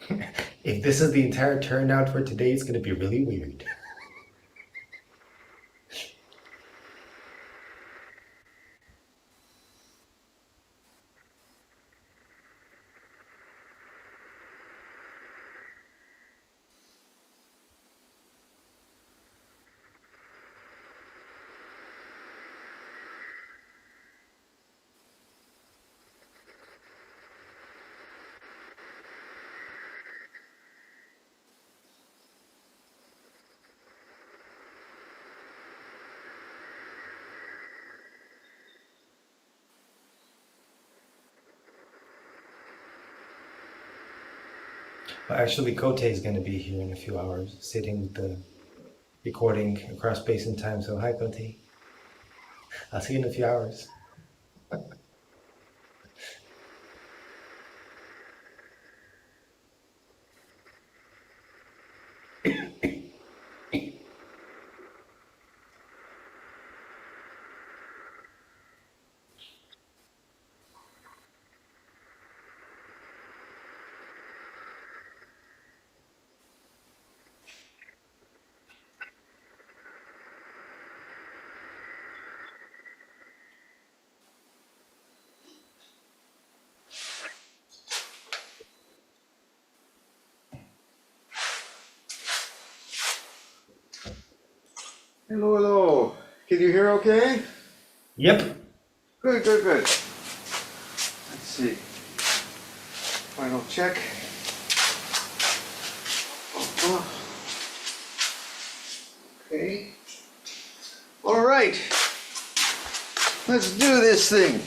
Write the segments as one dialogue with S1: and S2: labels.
S1: If this is the entire turnout for today, it's going to be really weird. Well, actually, Kote is going to be here in a few hours, sitting with the recording across space and time. So, hi, Kote. I'll see you in a few hours.
S2: Hello, hello. Can you hear okay?
S1: Yep.
S2: Good, good, good. Let's see. Final check. Okay. All right. Let's do this thing.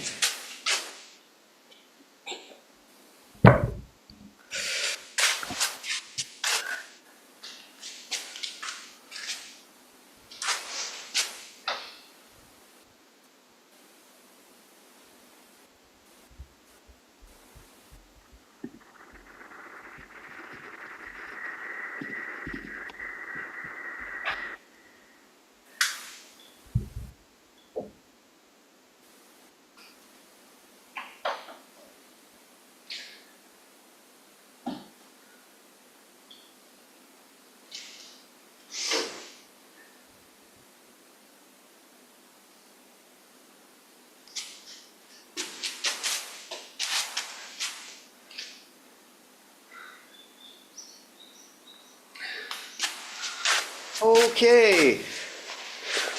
S2: Okay.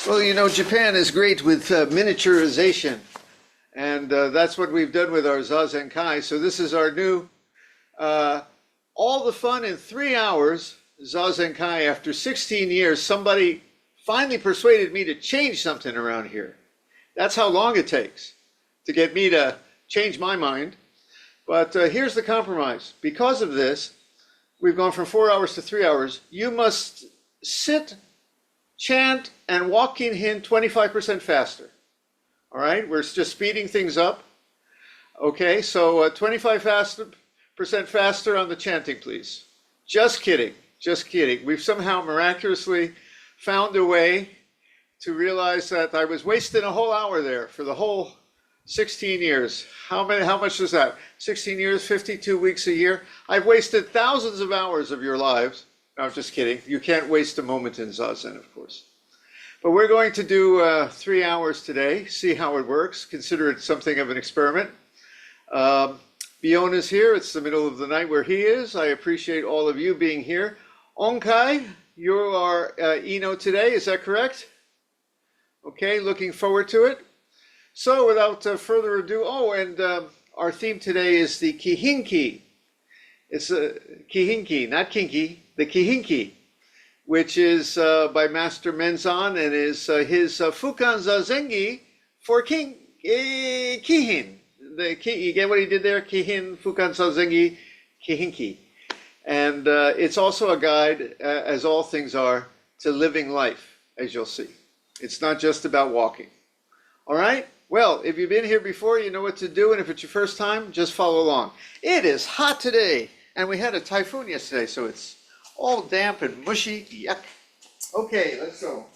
S2: Well, you know, Japan is great with miniaturization, and that's what we've done with our Zazenkai. So this is our new, all the fun in 3 hours Zazenkai. After 16 years, somebody finally persuaded me to change something around here. That's how long it takes to get me to change my mind. But here's the compromise. Because of this, we've gone from 4 hours to 3 hours. You must sit, chant, and walk Kinhin 25% faster. All right, we're just speeding things up. Okay, so 25% faster on the chanting, please. Just kidding, just kidding. We've somehow miraculously found a way to realize that I was wasting a whole hour there for the whole 16 years. How much is that? 16 years, 52 weeks a year. I've wasted thousands of hours of your lives. No, I'm just kidding. You can't waste a moment in Zazen, of course. But we're going to do 3 hours today, see how it works, consider it something of an experiment. Bion is here. It's the middle of the night where he is. I appreciate all of you being here. Onkai, you are Eno today, is that correct? Okay, looking forward to it. So without further ado, and our theme today is the Kihinki. It's a Kihinki, not kinky, the Kihinki, which is by Master Menzan and is his Fukan Zazengi for Kihin. You get what he did there? Kihin, Fukan Zazengi, Kihinki. And it's also a guide, as all things are, to living life, as you'll see. It's not just about walking. All right? Well, if you've been here before, you know what to do. And if it's your first time, just follow along. It is hot today. And we had a typhoon yesterday, so it's all damp and mushy. Yuck. Okay, let's go.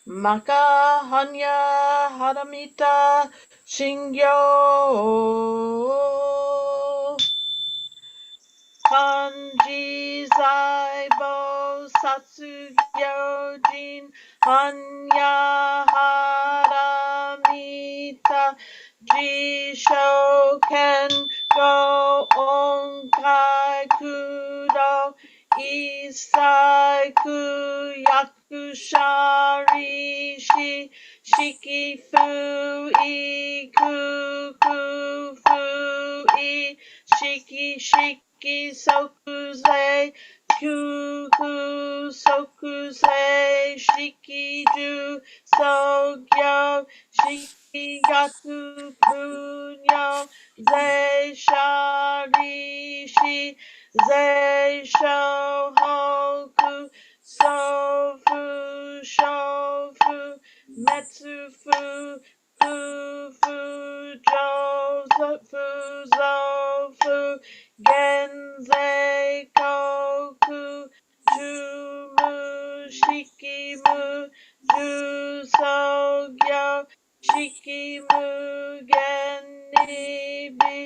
S3: Maka Hanya Haramita Shingyo Kanji Zaibo Satsugyo Jin Hanya Haramita Jishoken Go Onkai Kudo Isai Kuyaku Shari Shi Shiki Fu Iku Fu I Shiki Shiki Sokuze Kuku Sokuze Shikiju Sogyo Shikigaku Punyo Ze Sharishi Ze Shohoku Sofu Shofu Metsufu Fufu Jozofu Zofu Genze Koku Jumu Shikimu Jusogyo Shikimu Genibi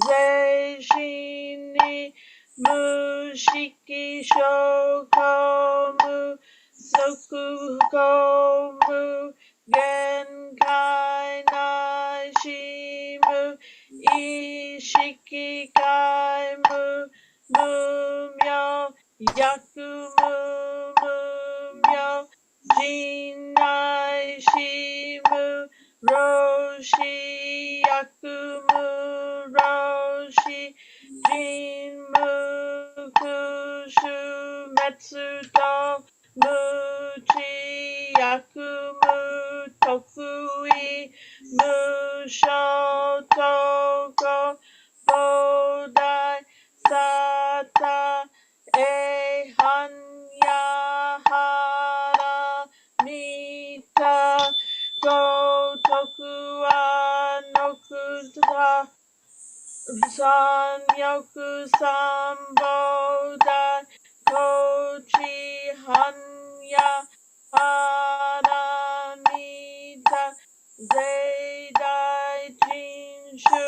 S3: Zeishini Mushiki Shokomu Sokukomu Genkai Naishimu Ishiki Kaimu Mumyo Yakumu Mumyo Jinai Shimu Roshi Yakumu Roshi Jinmu Kushu Metsuto Muchi Yakumu Tokui Musho Toko Bodai Sata E Hanya Hara Mita Go Toku Anokuta Sanyoku Samboda Kochi Hanya Haramita Zeidai Jinshu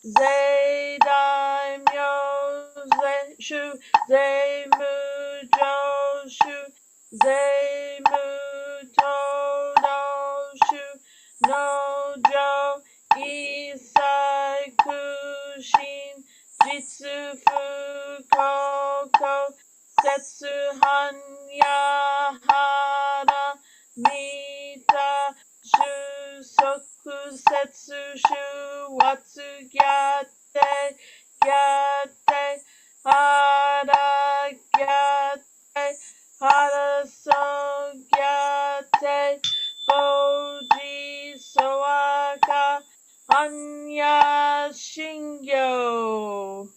S3: Zeidai Myoshu Zeimu Joshu Zeimu Todoshu Nojo Isai Kushin Jitsu Fukoko Setsu Hanya Hara Mita Shusoku Setsu Shu Watsu Gyate Gyate Hara Gyate Hara So Gyate Boji Soaka Hanya Shingyo.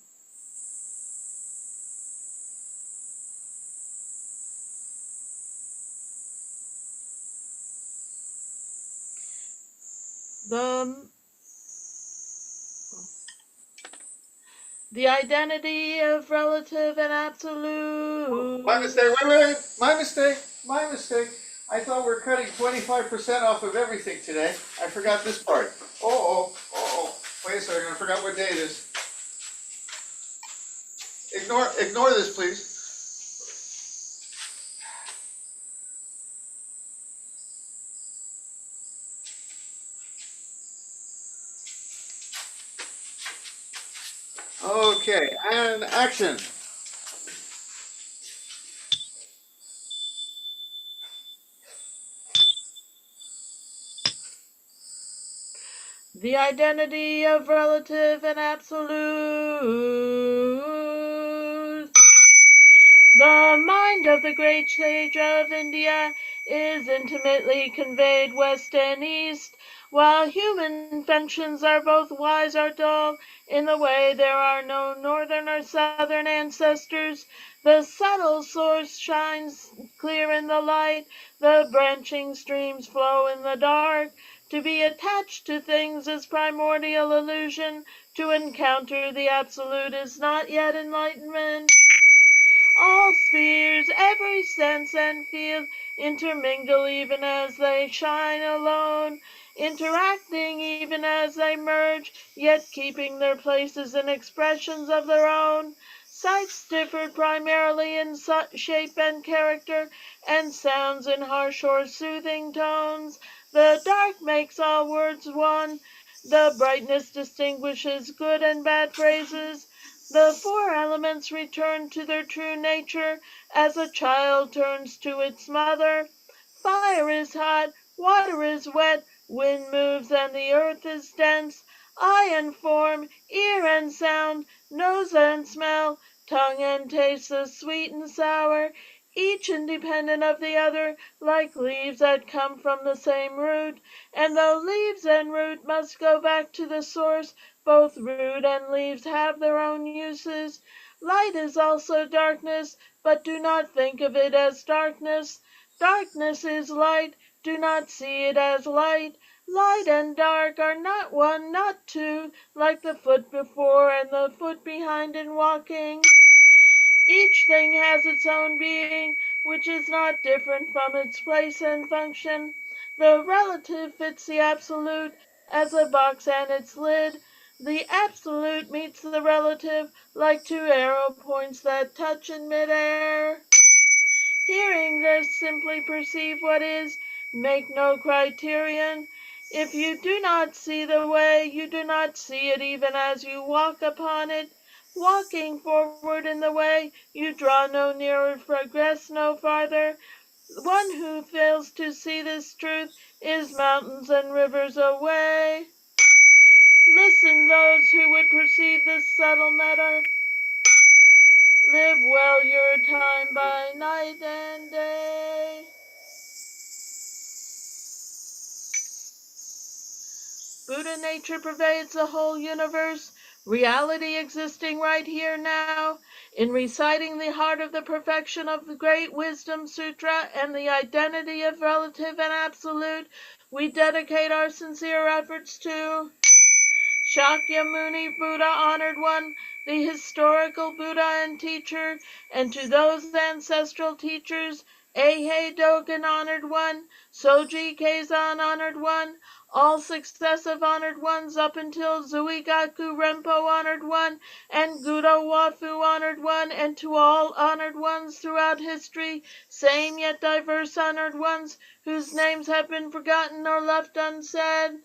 S3: The identity of relative and absolute.
S2: My mistake. Wait. My mistake. My mistake. I thought we were cutting 25% off of everything today. I forgot this part. Oh. Wait a second. I forgot what day it is. Ignore this, please. Okay, and action.
S3: The identity of relative and absolute. The mind of the great sage of India is intimately conveyed west and east, while human functions are both wise or dull. In the way there are no northern or southern ancestors. The subtle source shines clear in the light, the branching streams flow in the dark. To be attached to things is primordial illusion. To encounter the absolute is not yet enlightenment. All spheres, every sense and field intermingle even as they shine alone, interacting even as they merge, yet keeping their places in expressions of their own. Sights differed primarily in shape and character, and sounds in harsh or soothing tones. The dark makes all words one. The brightness distinguishes good and bad phrases. The four elements return to their true nature as a child turns to its mother. Fire is hot, water is wet, wind moves and the earth is dense. Eye and form, ear and sound, nose and smell, tongue and taste, the sweet and sour, each independent of the other, like leaves that come from the same root. And though leaves and root must go back to the source, both root and leaves have their own uses. Light is also darkness, but do not think of it as darkness. Darkness is light, do not see it as light. Light and dark are not one, not two, like the foot before and the foot behind in walking. Each thing has its own being, which is not different from its place and function. The relative fits the absolute as a box and its lid. The absolute meets the relative like two arrow points that touch in midair. Hearing this, simply perceive what is, make no criterion. If you do not see the way, you do not see it even as you walk upon it. Walking forward in the way, you draw no nearer, progress no farther. One who fails to see this truth is mountains and rivers away. Listen, those who would perceive this subtle matter. Live well your time by night and day. Buddha nature pervades the whole universe, reality existing right here now. In reciting the heart of the perfection of the Great Wisdom Sutra and the identity of relative and absolute, we dedicate our sincere efforts to Shakyamuni Buddha, honored one, the historical Buddha and teacher, and to those ancestral teachers, Eihei Dogen, honored one, Soji Keizan, honored one, all successive honored ones up until Zuigaku Rempo, honored one, and Gudo Wafu, honored one, and to all honored ones throughout history, same yet diverse honored ones whose names have been forgotten or left unsaid.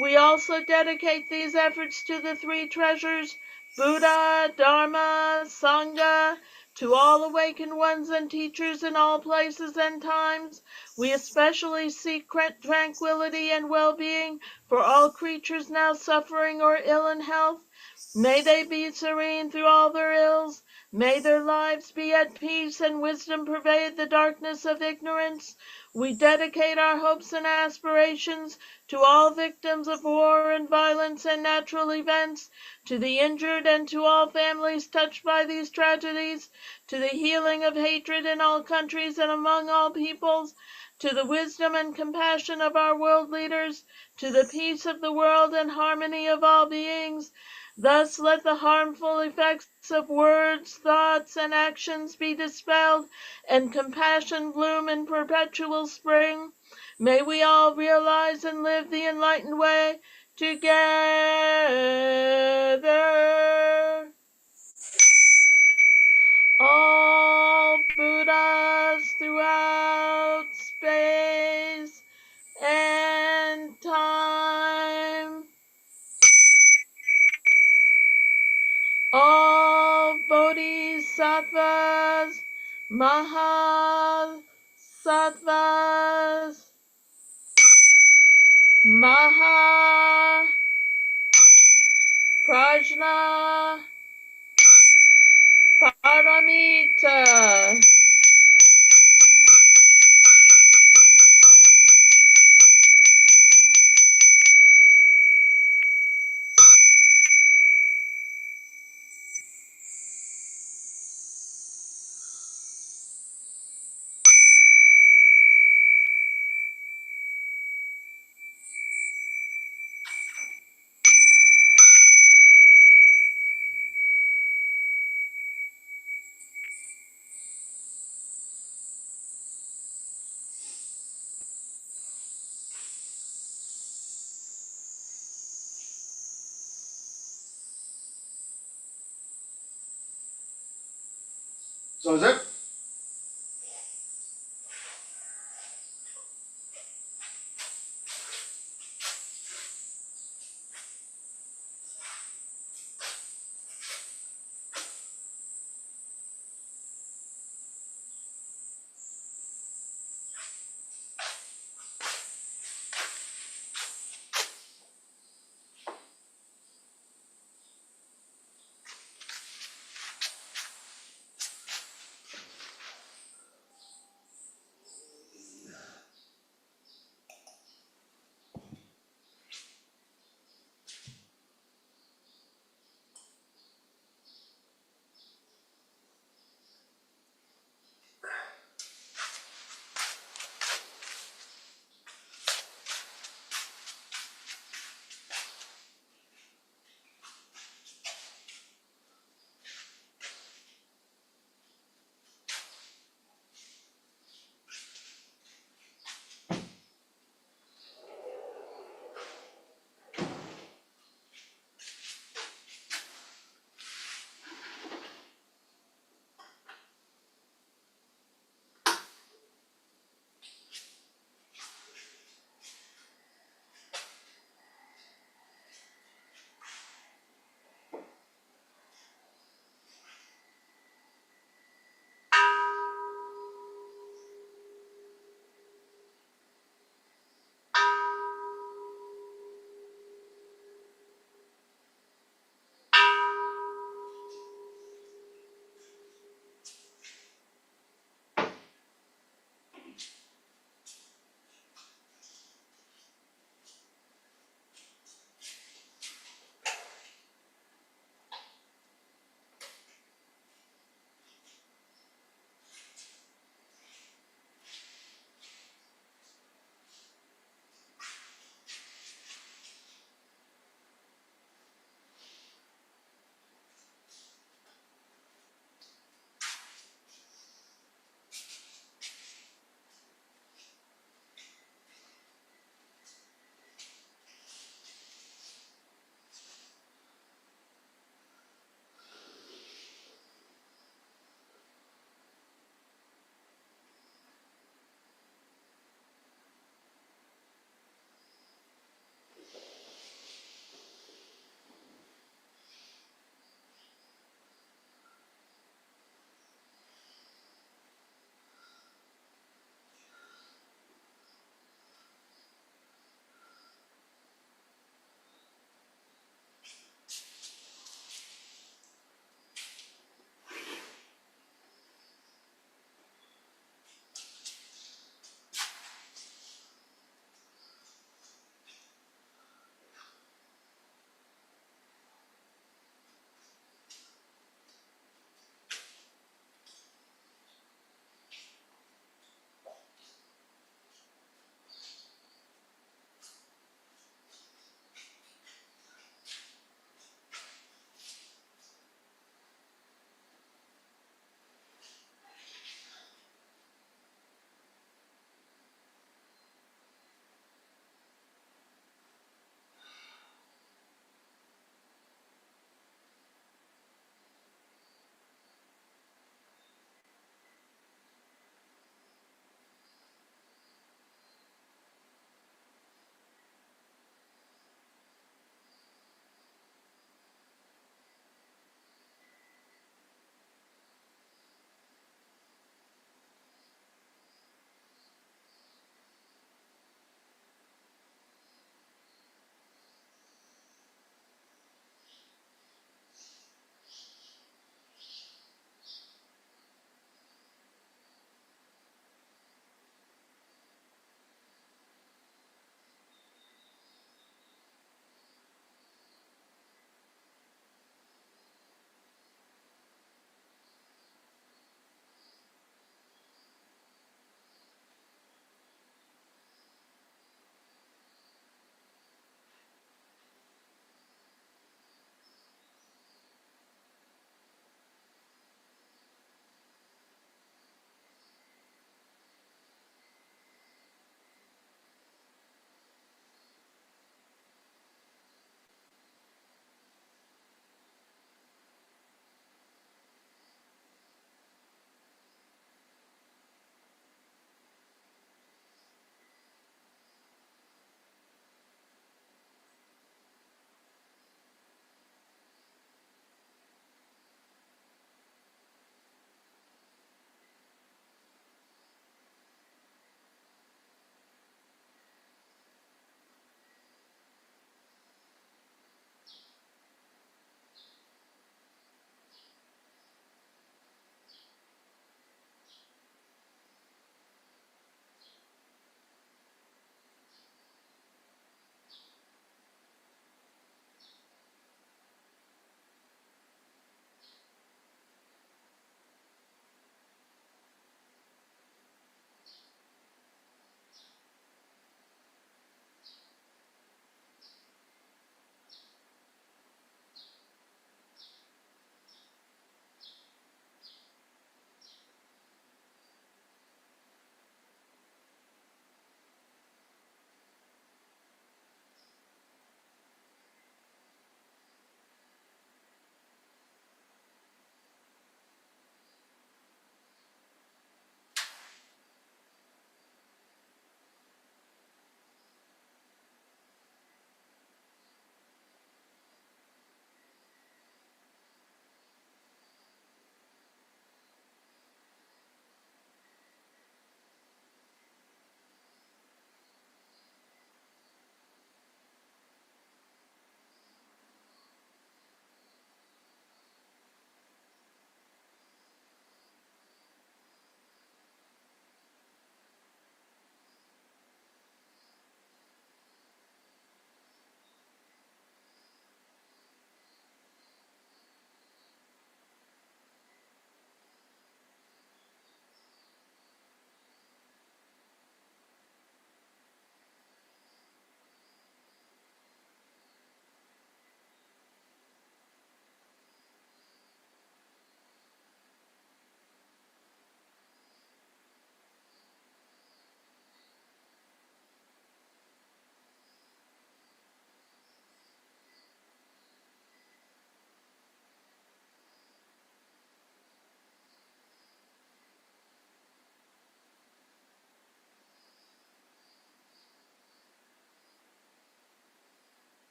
S3: We also dedicate these efforts to the three treasures, Buddha, Dharma, Sangha, to all awakened ones and teachers in all places and times. We especially seek tranquility and well-being for all creatures now suffering or ill in health. May they be serene through all their ills. May their lives be at peace and wisdom pervade the darkness of ignorance. We dedicate our hopes and aspirations to all victims of war and violence and natural events, to the injured and to all families touched by these tragedies, to the healing of hatred in all countries and among all peoples, to the wisdom and compassion of our world leaders, to the peace of the world and harmony of all beings. Thus let the harmful effects of words, thoughts, and actions be dispelled, and compassion bloom in perpetual spring. May we all realize and live the enlightened way together. All Buddhas throughout space and time. All Bodhisattvas, Mahasattvas, Maha, Prajna, Paramita.
S2: Zazen.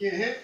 S2: Kinhin.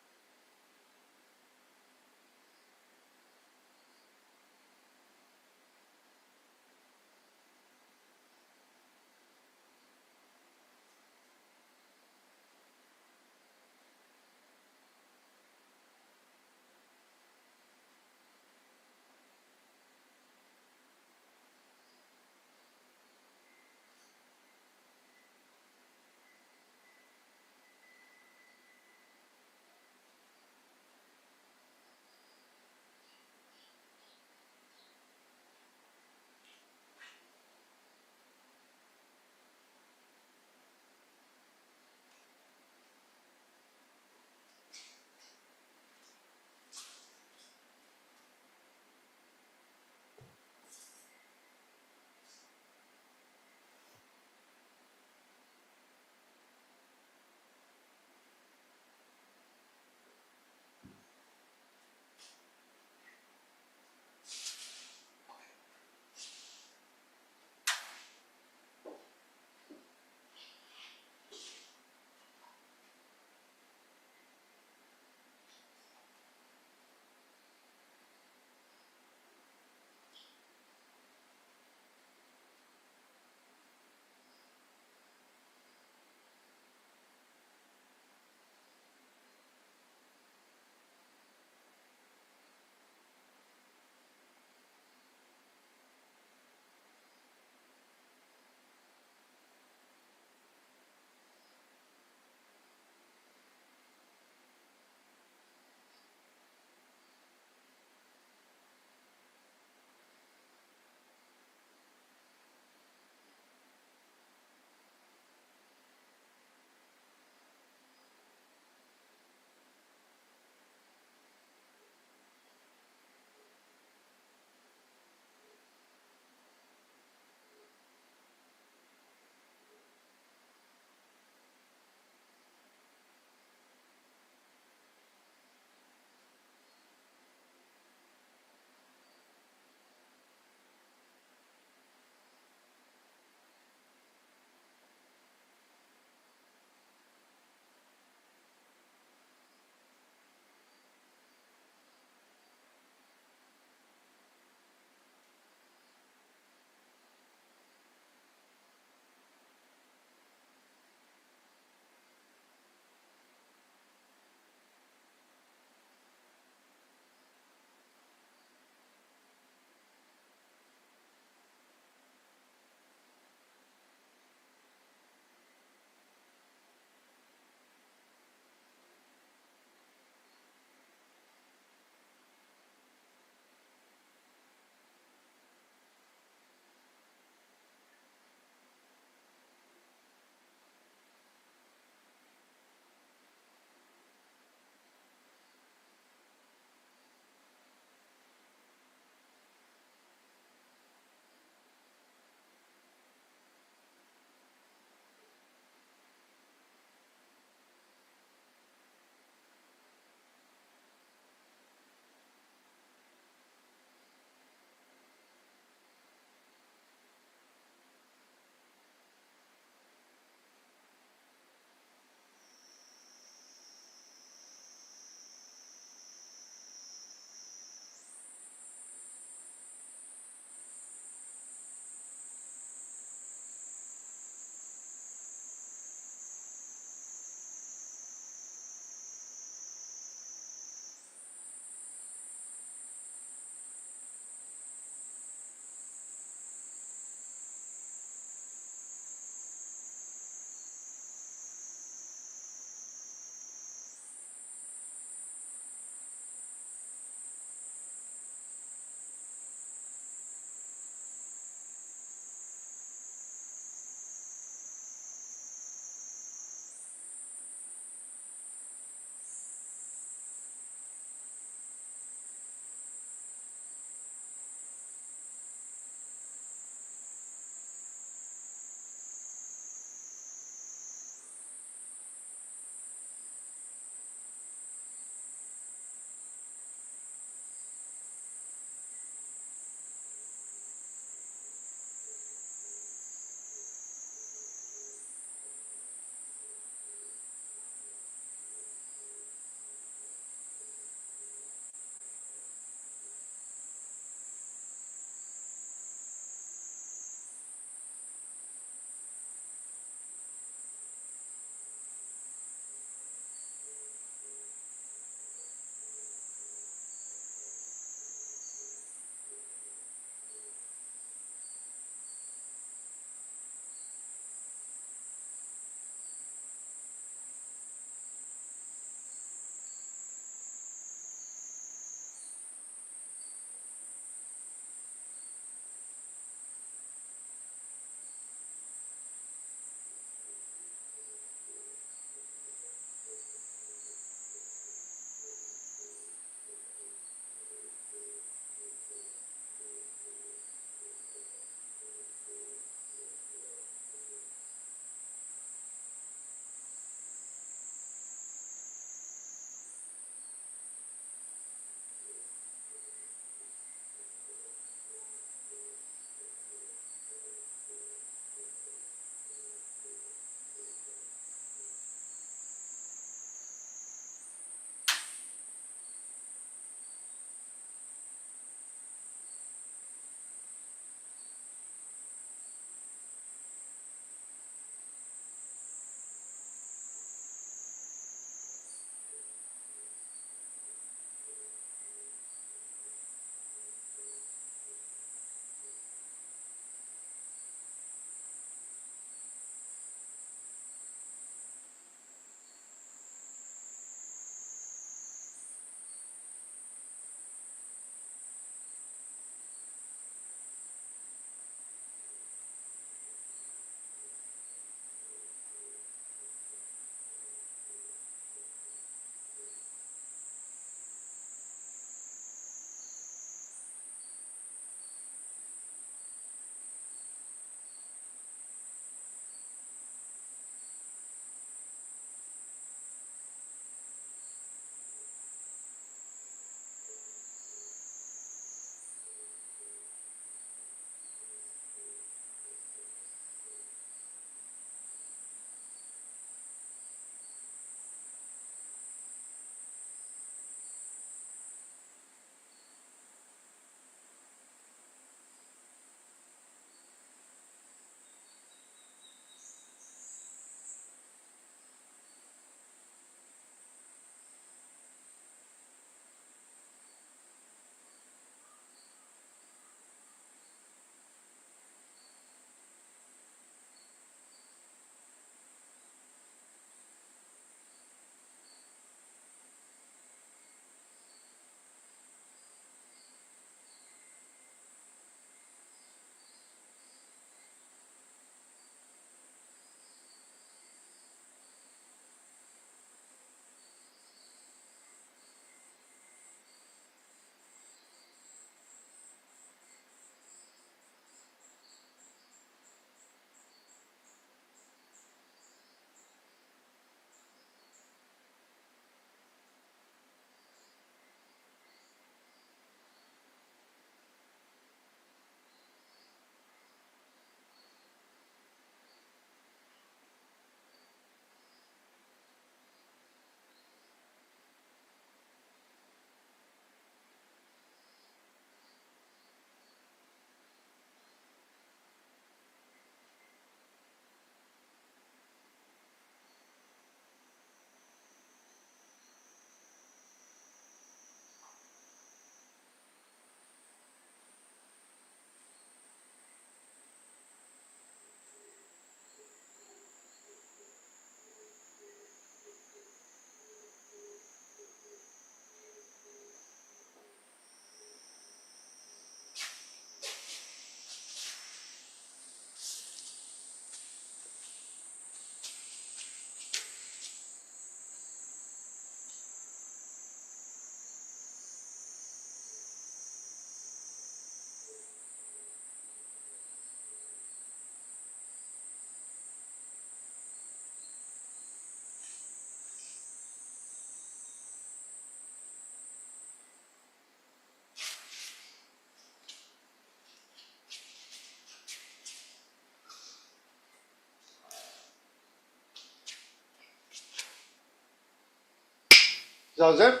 S2: Zazen?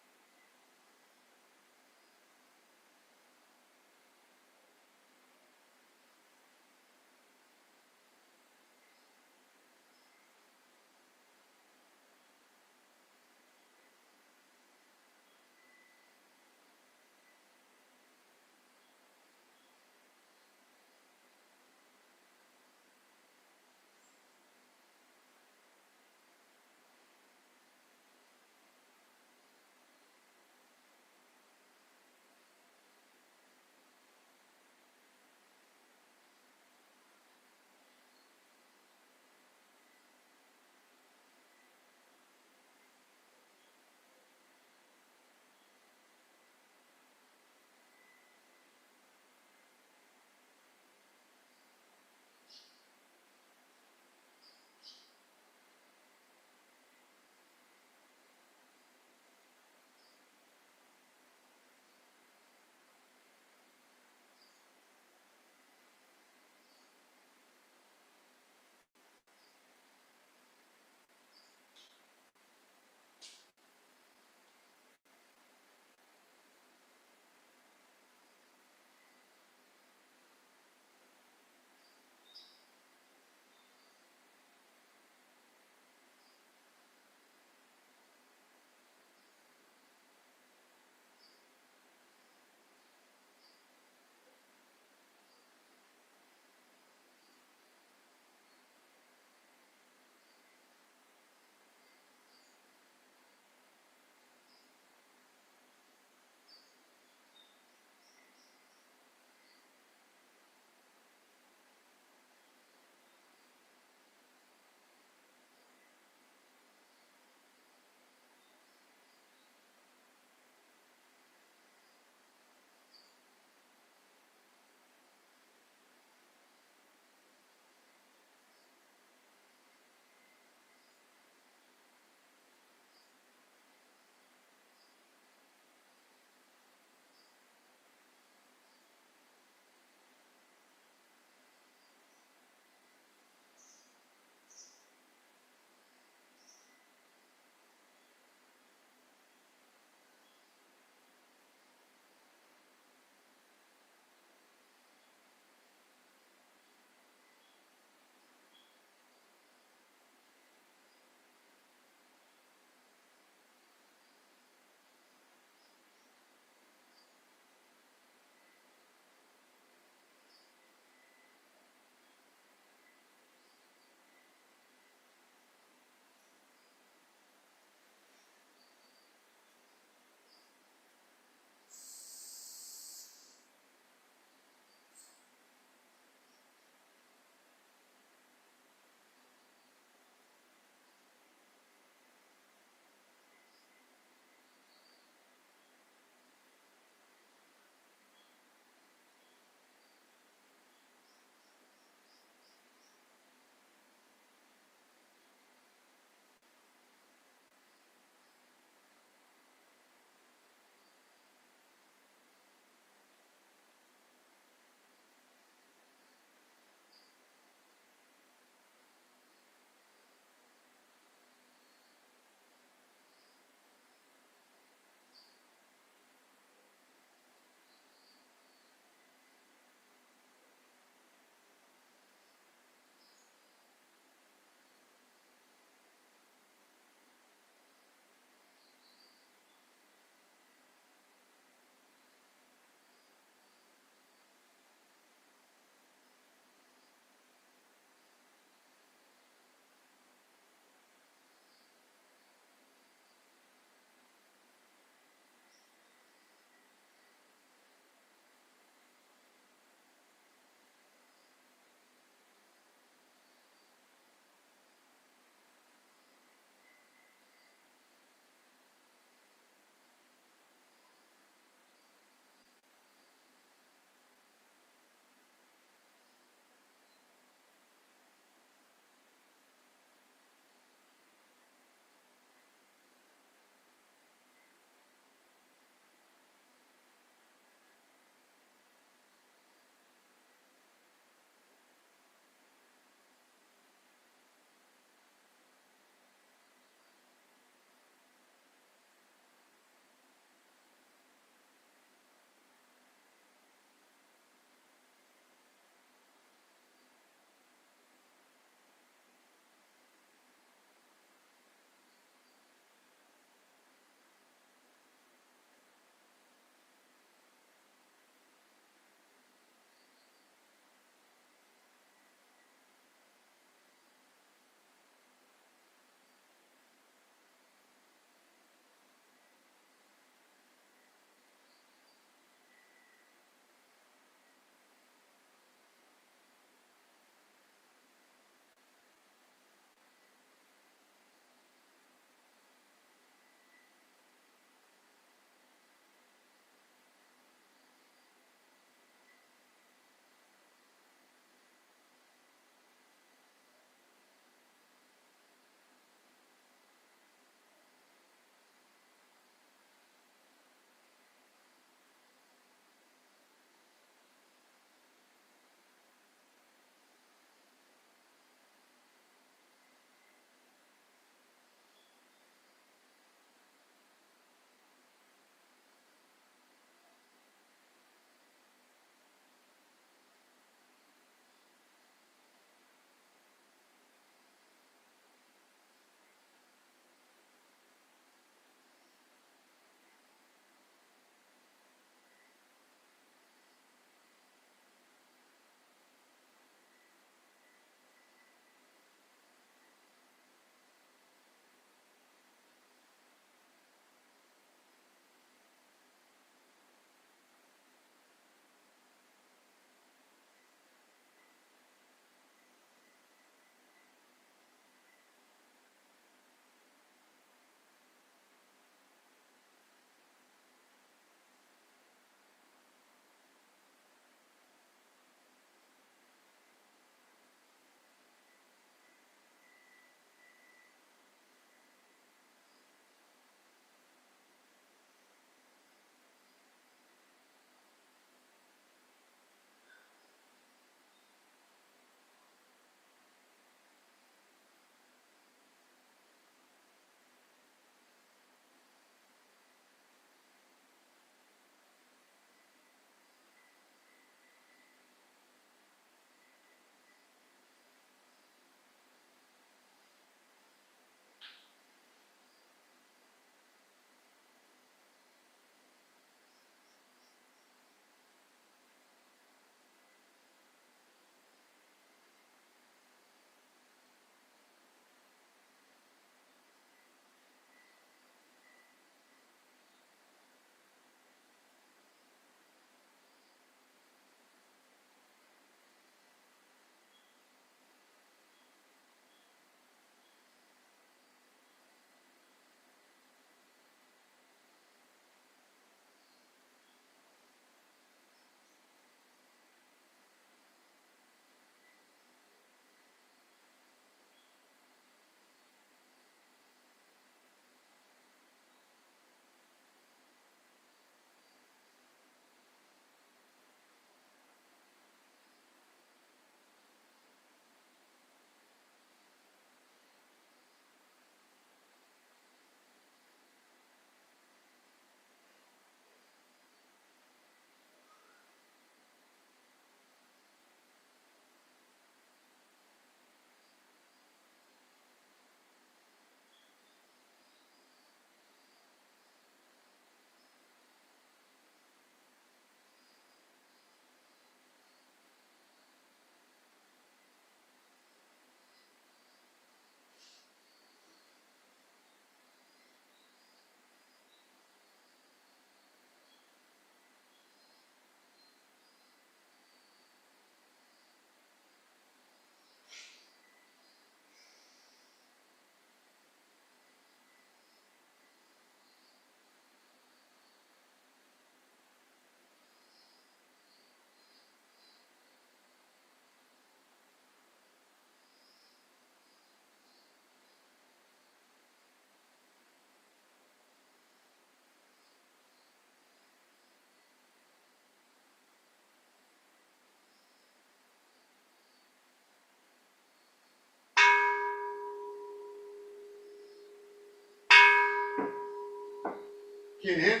S2: Kinhin.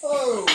S2: Oh.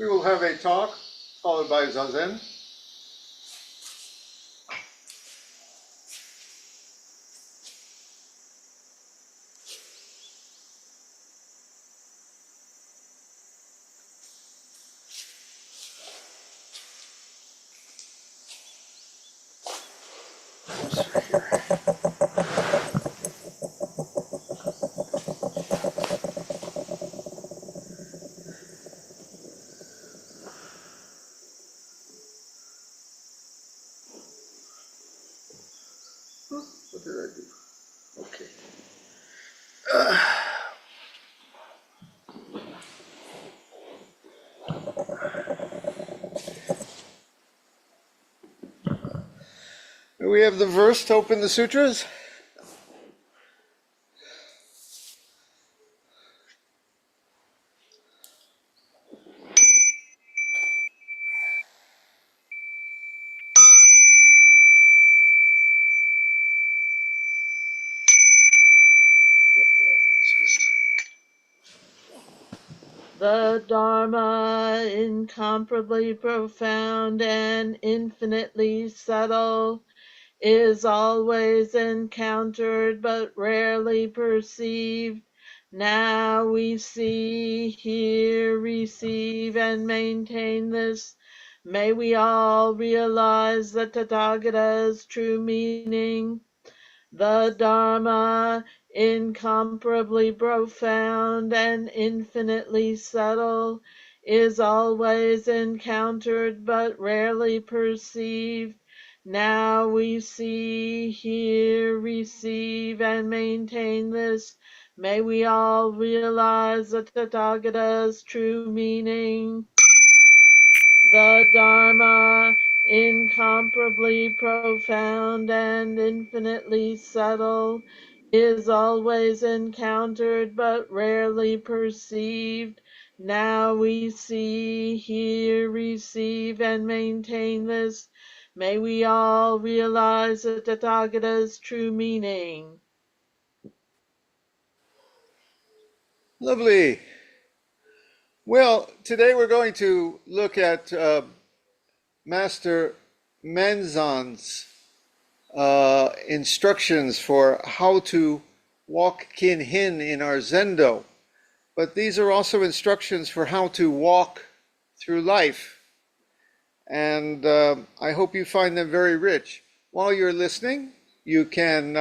S2: We will have a talk followed by Zazen. What did I do? Okay. We have the verse to open the sutras.
S3: The Dharma, incomparably profound and infinitely subtle, is always encountered but rarely perceived. Now we see, hear, receive, and maintain this. May we all realize the Tathagata's true meaning. The Dharma, incomparably profound and infinitely subtle, is always encountered but rarely perceived. Now we see, hear, receive, and maintain this. May we all realize the Tathagata's true meaning. The Dharma, incomparably profound and infinitely subtle, is always encountered but rarely perceived. Now we see, hear, receive, and maintain this. May we all realize the Tathagata's true meaning.
S2: Lovely. Well, today we're going to look at Master Menzan's instructions for how to walk Kinhin in our Zendo. But these are also instructions for how to walk through life. And I hope you find them very rich. While you're listening, you can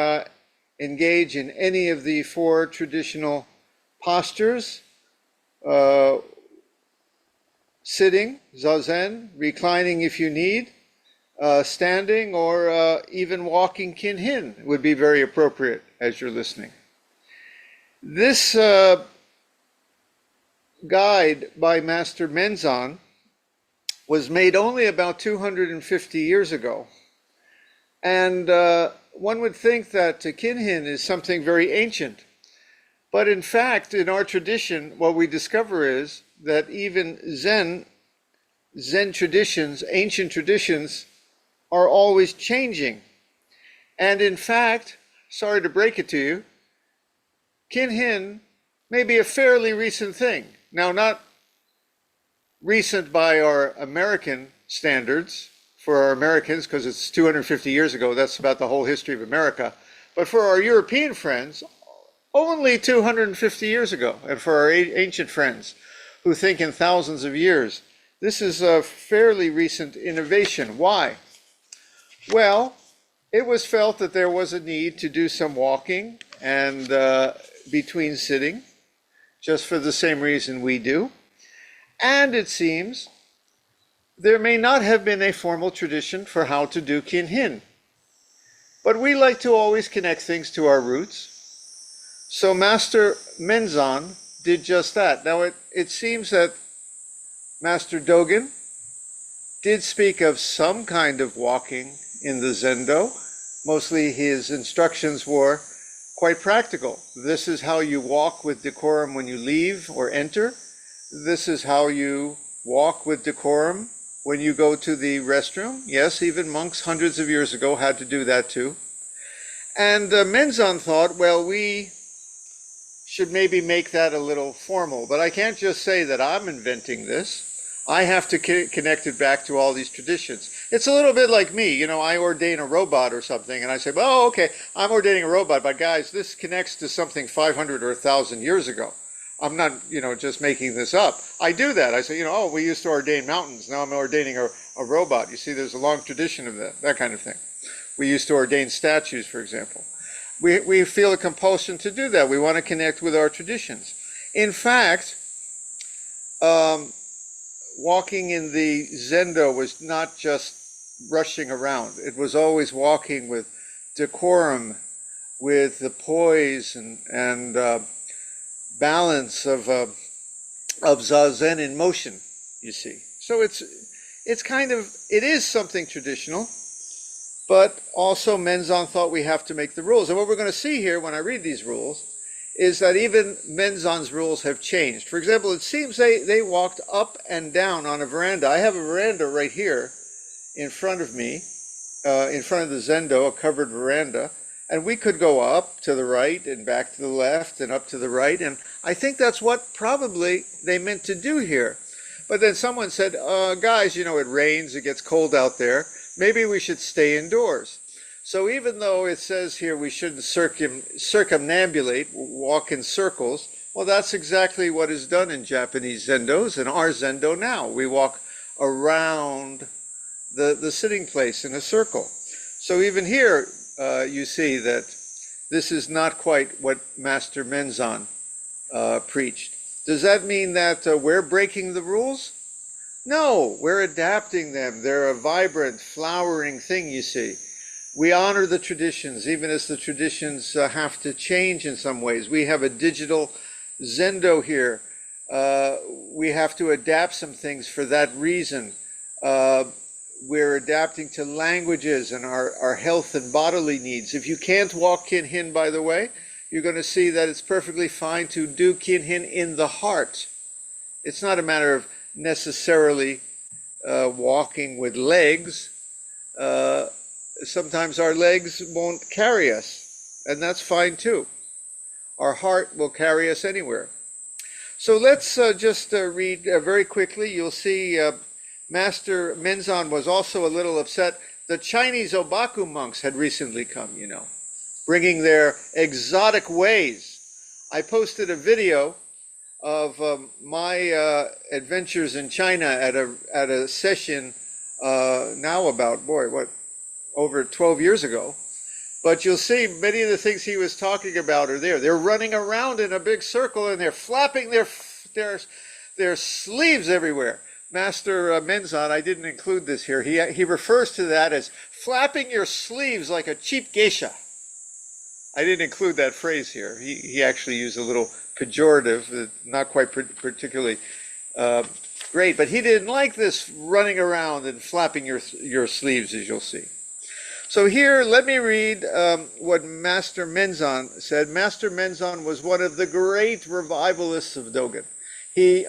S2: engage in any of the 4 traditional postures. Sitting, zazen, reclining if you need, standing, or even walking kinhin would be very appropriate as you're listening. This guide by Master Menzan was made only about 250 years ago. And one would think that kinhin is something very ancient. But in fact, in our tradition, what we discover is that even Zen traditions, ancient traditions, are always changing. And in fact, sorry to break it to you, Kinhin may be a fairly recent thing. Now, not recent by our American standards, for our Americans, because it's 250 years ago, that's about the whole history of America. But for our European friends, only 250 years ago. And for our ancient friends who think in thousands of years, this is a fairly recent innovation. Why? Well, it was felt that there was a need to do some walking and between sitting, just for the same reason we do. And it seems there may not have been a formal tradition for how to do Kinhin. But we like to always connect things to our roots. So Master Menzan did just that. Now it seems that Master Dogen did speak of some kind of walking in the Zendo. Mostly his instructions were quite practical. This is how you walk with decorum when you leave or enter. This is how you walk with decorum when you go to the restroom. Yes, even monks hundreds of years ago had to do that too. And Menzan thought, well, we should maybe make that a little formal. But I can't just say that I'm inventing this. I have to connect it back to all these traditions. It's a little bit like me, you know, I ordain a robot or something, and I say, well, okay, I'm ordaining a robot, but guys, this connects to something 500 or 1,000 years ago. I'm not, you know, just making this up. I do that. I say, you know, oh, we used to ordain mountains. Now I'm ordaining a robot. You see, there's a long tradition of that kind of thing. We used to ordain statues, for example. We feel a compulsion to do that. We want to connect with our traditions. In fact, walking in the Zendo was not just rushing around. It was always walking with decorum, with the poise and balance of Zazen in motion, you see. So it's kind of, it is something traditional, but also Menzan thought we have to make the rules. And what we're going to see here when I read these rules is that even Menzan's rules have changed. For example, it seems they walked up and down on a veranda. I have a veranda right here in front of me, in front of the Zendo, a covered veranda. And we could go up to the right and back to the left and up to the right. And I think that's what probably they meant to do here. But then someone said, guys, you know, it rains, it gets cold out there. Maybe we should stay indoors. So even though it says here we shouldn't circumambulate, walk in circles, well, that's exactly what is done in Japanese Zendos and our Zendo now. We walk around the sitting place in a circle. So even here, you see that this is not quite what Master Menzan preached. Does that mean that we're breaking the rules? No, we're adapting them. They're a vibrant, flowering thing, you see. We honor the traditions, even as the traditions have to change in some ways. We have a digital Zendo here. We have to adapt some things for that reason. We're adapting to languages and our health and bodily needs. If you can't walk Kinhin, by the way, you're going to see that it's perfectly fine to do Kinhin in the heart. It's not a matter of necessarily walking with legs. Sometimes our legs won't carry us, and that's fine too. Our heart will carry us anywhere. So let's just read very quickly. You'll see Master Menzan was also a little upset. The Chinese Obaku monks had recently come, you know, bringing their exotic ways. I posted a video of my adventures in China at a session now about, over 12 years ago. But you'll see many of the things he was talking about are there. They're running around in a big circle and they're flapping their sleeves everywhere. Master Menzan, I didn't include this here. He refers to that as flapping your sleeves like a cheap geisha. I didn't include that phrase here. He actually used a little pejorative, not quite particularly great, but he didn't like this running around and flapping your sleeves, as you'll see. So here, let me read what Master Menzan said. Master Menzan was one of the great revivalists of Dogen.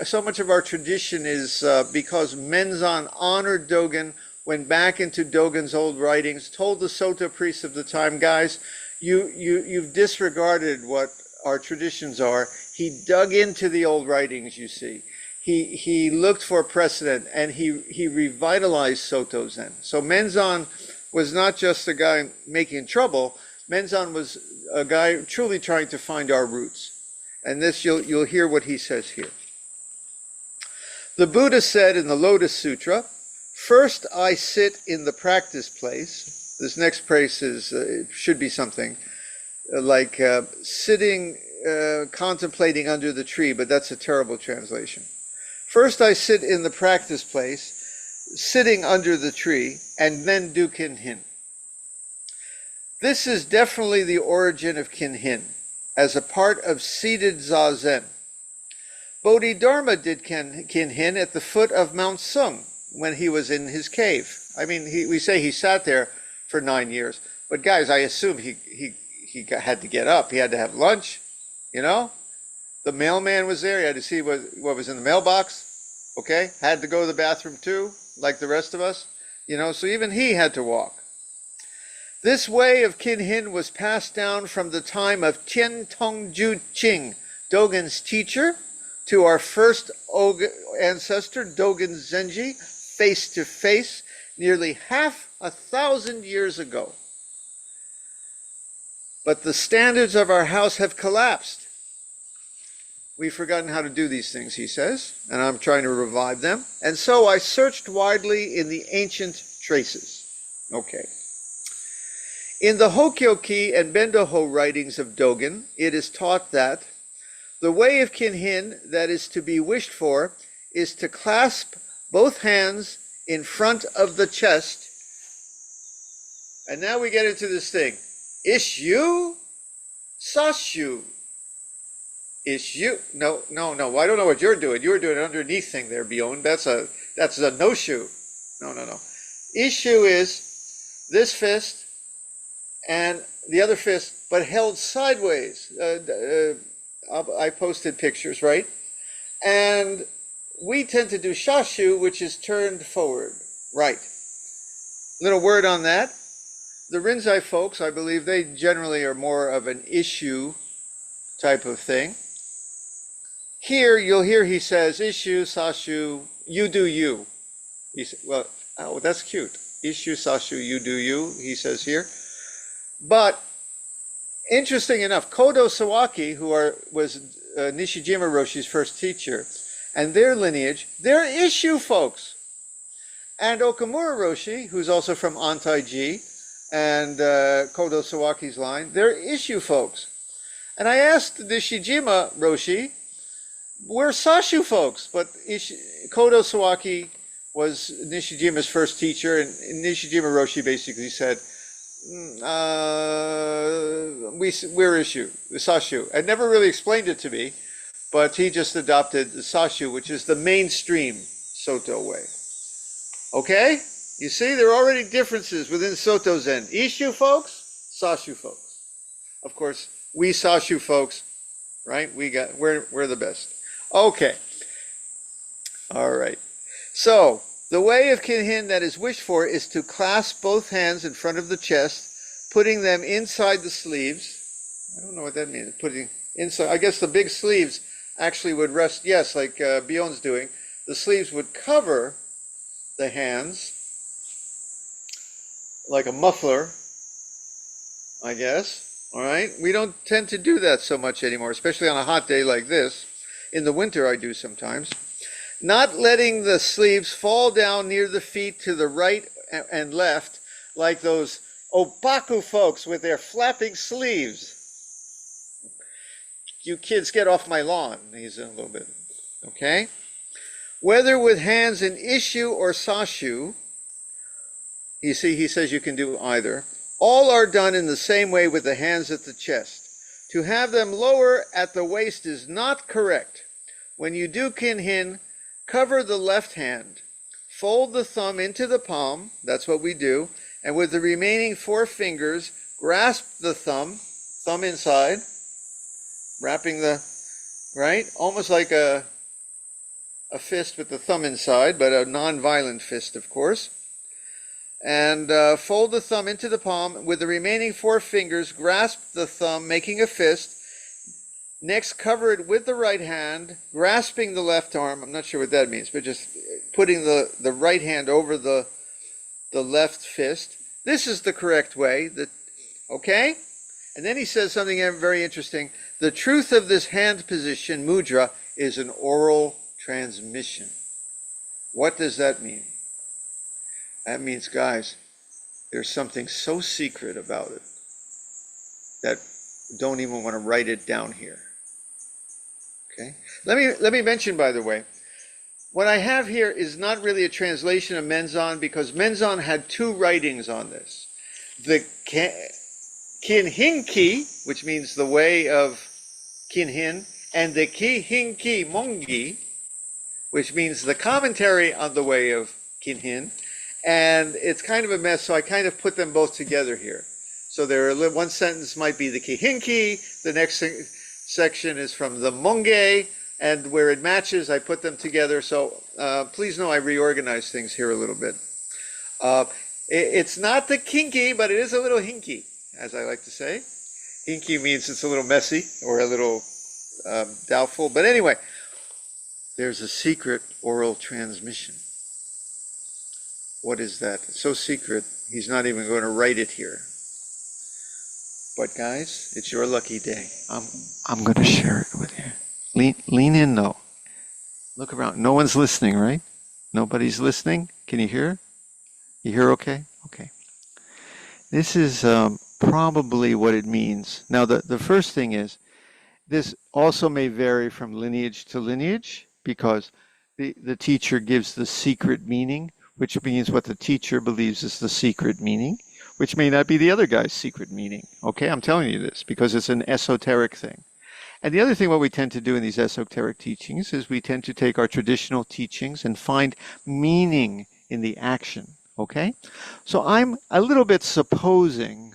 S2: So much of our tradition is because Menzan honored Dogen, went back into Dogen's old writings, told the Soto priests of the time, guys, you've disregarded what our traditions are. He dug into the old writings, you see. He looked for precedent, and he revitalized Soto Zen. So Menzan was not just a guy making trouble. Menzan was a guy truly trying to find our roots. And this, you'll hear what he says here. The Buddha said in the Lotus Sutra, first I sit in the practice place. This next place should be something like sitting, contemplating under the tree, but that's a terrible translation. First I sit in the practice place, sitting under the tree, and then do Kinhin. This is definitely the origin of Kinhin, as a part of seated Zazen. Bodhidharma did Kinhin at the foot of Mount Sung when he was in his cave. I mean, we say he sat there for 9 years, but guys, I assume he had to get up. He had to have lunch, you know? The mailman was there. He had to see what was in the mailbox, okay? Had to go to the bathroom too, like the rest of us, you know? So even he had to walk. This way of Kinhin was passed down from the time of Tian Tongju Ching, Dogen's teacher, to our first ancestor, Dogen Zenji, face to face, nearly 500 years ago. But the standards of our house have collapsed. We've forgotten how to do these things, he says, and I'm trying to revive them. And so I searched widely in the ancient traces. Okay. In the Hokkyoki and Bendoho writings of Dogen, it is taught that the way of Kinhin that is to be wished for is to clasp both hands in front of the chest. And now we get into this thing. Isshu, Sashu. Isshu. No. I don't know what you're doing. You're doing an underneath thing there, Bjorn. That's a no-shu. No. Isshu is this fist and the other fist, but held sideways. I posted pictures, right? And we tend to do shashu, which is turned forward, right? Little word on that. The Rinzai folks, I believe, they generally are more of an issue type of thing. Here, you'll hear he says, issue, sashu, you do you. He said, well, oh, that's cute. Issue, sashu, you do you, he says here. But interesting enough, Kodo Sawaki, who was Nishijima Roshi's first teacher, and their lineage, they're issue folks. And Okamura Roshi, who's also from Antai-ji, and Kodo Sawaki's line, they're issue folks. And I asked Nishijima Roshi, we're Sashu folks, but Kodo Sawaki was Nishijima's first teacher, and Nishijima Roshi basically said, we're issue, the Sashu. And never really explained it to me, but he just adopted the Sashu, which is the mainstream Soto way. Okay? You see, there are already differences within Soto Zen. Isshu folks, Sashu folks. Of course, we Sashu folks, right? We're the best. Okay. All right. So, the way of Kinhin that is wished for is to clasp both hands in front of the chest, putting them inside the sleeves. I don't know what that means, putting inside. I guess the big sleeves actually would rest, yes, like Bion's doing. The sleeves would cover the hands like a muffler, I guess. All right. We don't tend to do that so much anymore, especially on a hot day like this. In the winter, I do sometimes. Not letting the sleeves fall down near the feet to the right and left, like those obaku folks with their flapping sleeves. You kids, get off my lawn. He's in a little bit. Okay? Whether with hands in issue or sashu, you see, he says you can do either. All are done in the same way with the hands at the chest. To have them lower at the waist is not correct. When you do Kinhin, cover the left hand, fold the thumb into the palm, that's what we do, and with the remaining 4 fingers, grasp the thumb inside, wrapping the, right? Almost like a fist with the thumb inside, but a non-violent fist, of course. And fold the thumb into the palm. With the remaining 4 fingers, grasp the thumb, making a fist. Next, cover it with the right hand, grasping the left arm. I'm not sure what that means, but just putting the right hand over the left fist. This is the correct way. Okay? And then he says something very interesting. The truth of this hand position, mudra, is an oral transmission. What does that mean? That means, guys, there's something so secret about it that don't even want to write it down here. Okay? Let me mention, by the way, what I have here is not really a translation of Menzon, because Menzon had 2 writings on this. The Kinhinki, which means the way of Kinhin, and the Kihinki Mongi, which means the commentary on the way of Kinhin. And it's kind of a mess, so I kind of put them both together here. So one sentence might be the Kihinki, the next section is from the Monge, and where it matches, I put them together. So please know I reorganize things here a little bit. It's not the kinky, but it is a little hinky, as I like to say. Hinky means it's a little messy or a little doubtful. But anyway, there's a secret oral transmission. What is that? It's so secret, he's not even going to write it here. But guys, it's your lucky day. I'm going to share it with you. Lean in though. Look around. No one's listening, right? Nobody's listening. Can you hear? You hear okay? Okay. This is probably what it means. Now, the first thing is, this also may vary from lineage to lineage because the teacher gives the secret meaning, which means what the teacher believes is the secret meaning, which may not be the other guy's secret meaning. Okay, I'm telling you this because it's an esoteric thing. And the other thing what we tend to do in these esoteric teachings is we tend to take our traditional teachings and find meaning in the action. Okay? So I'm a little bit supposing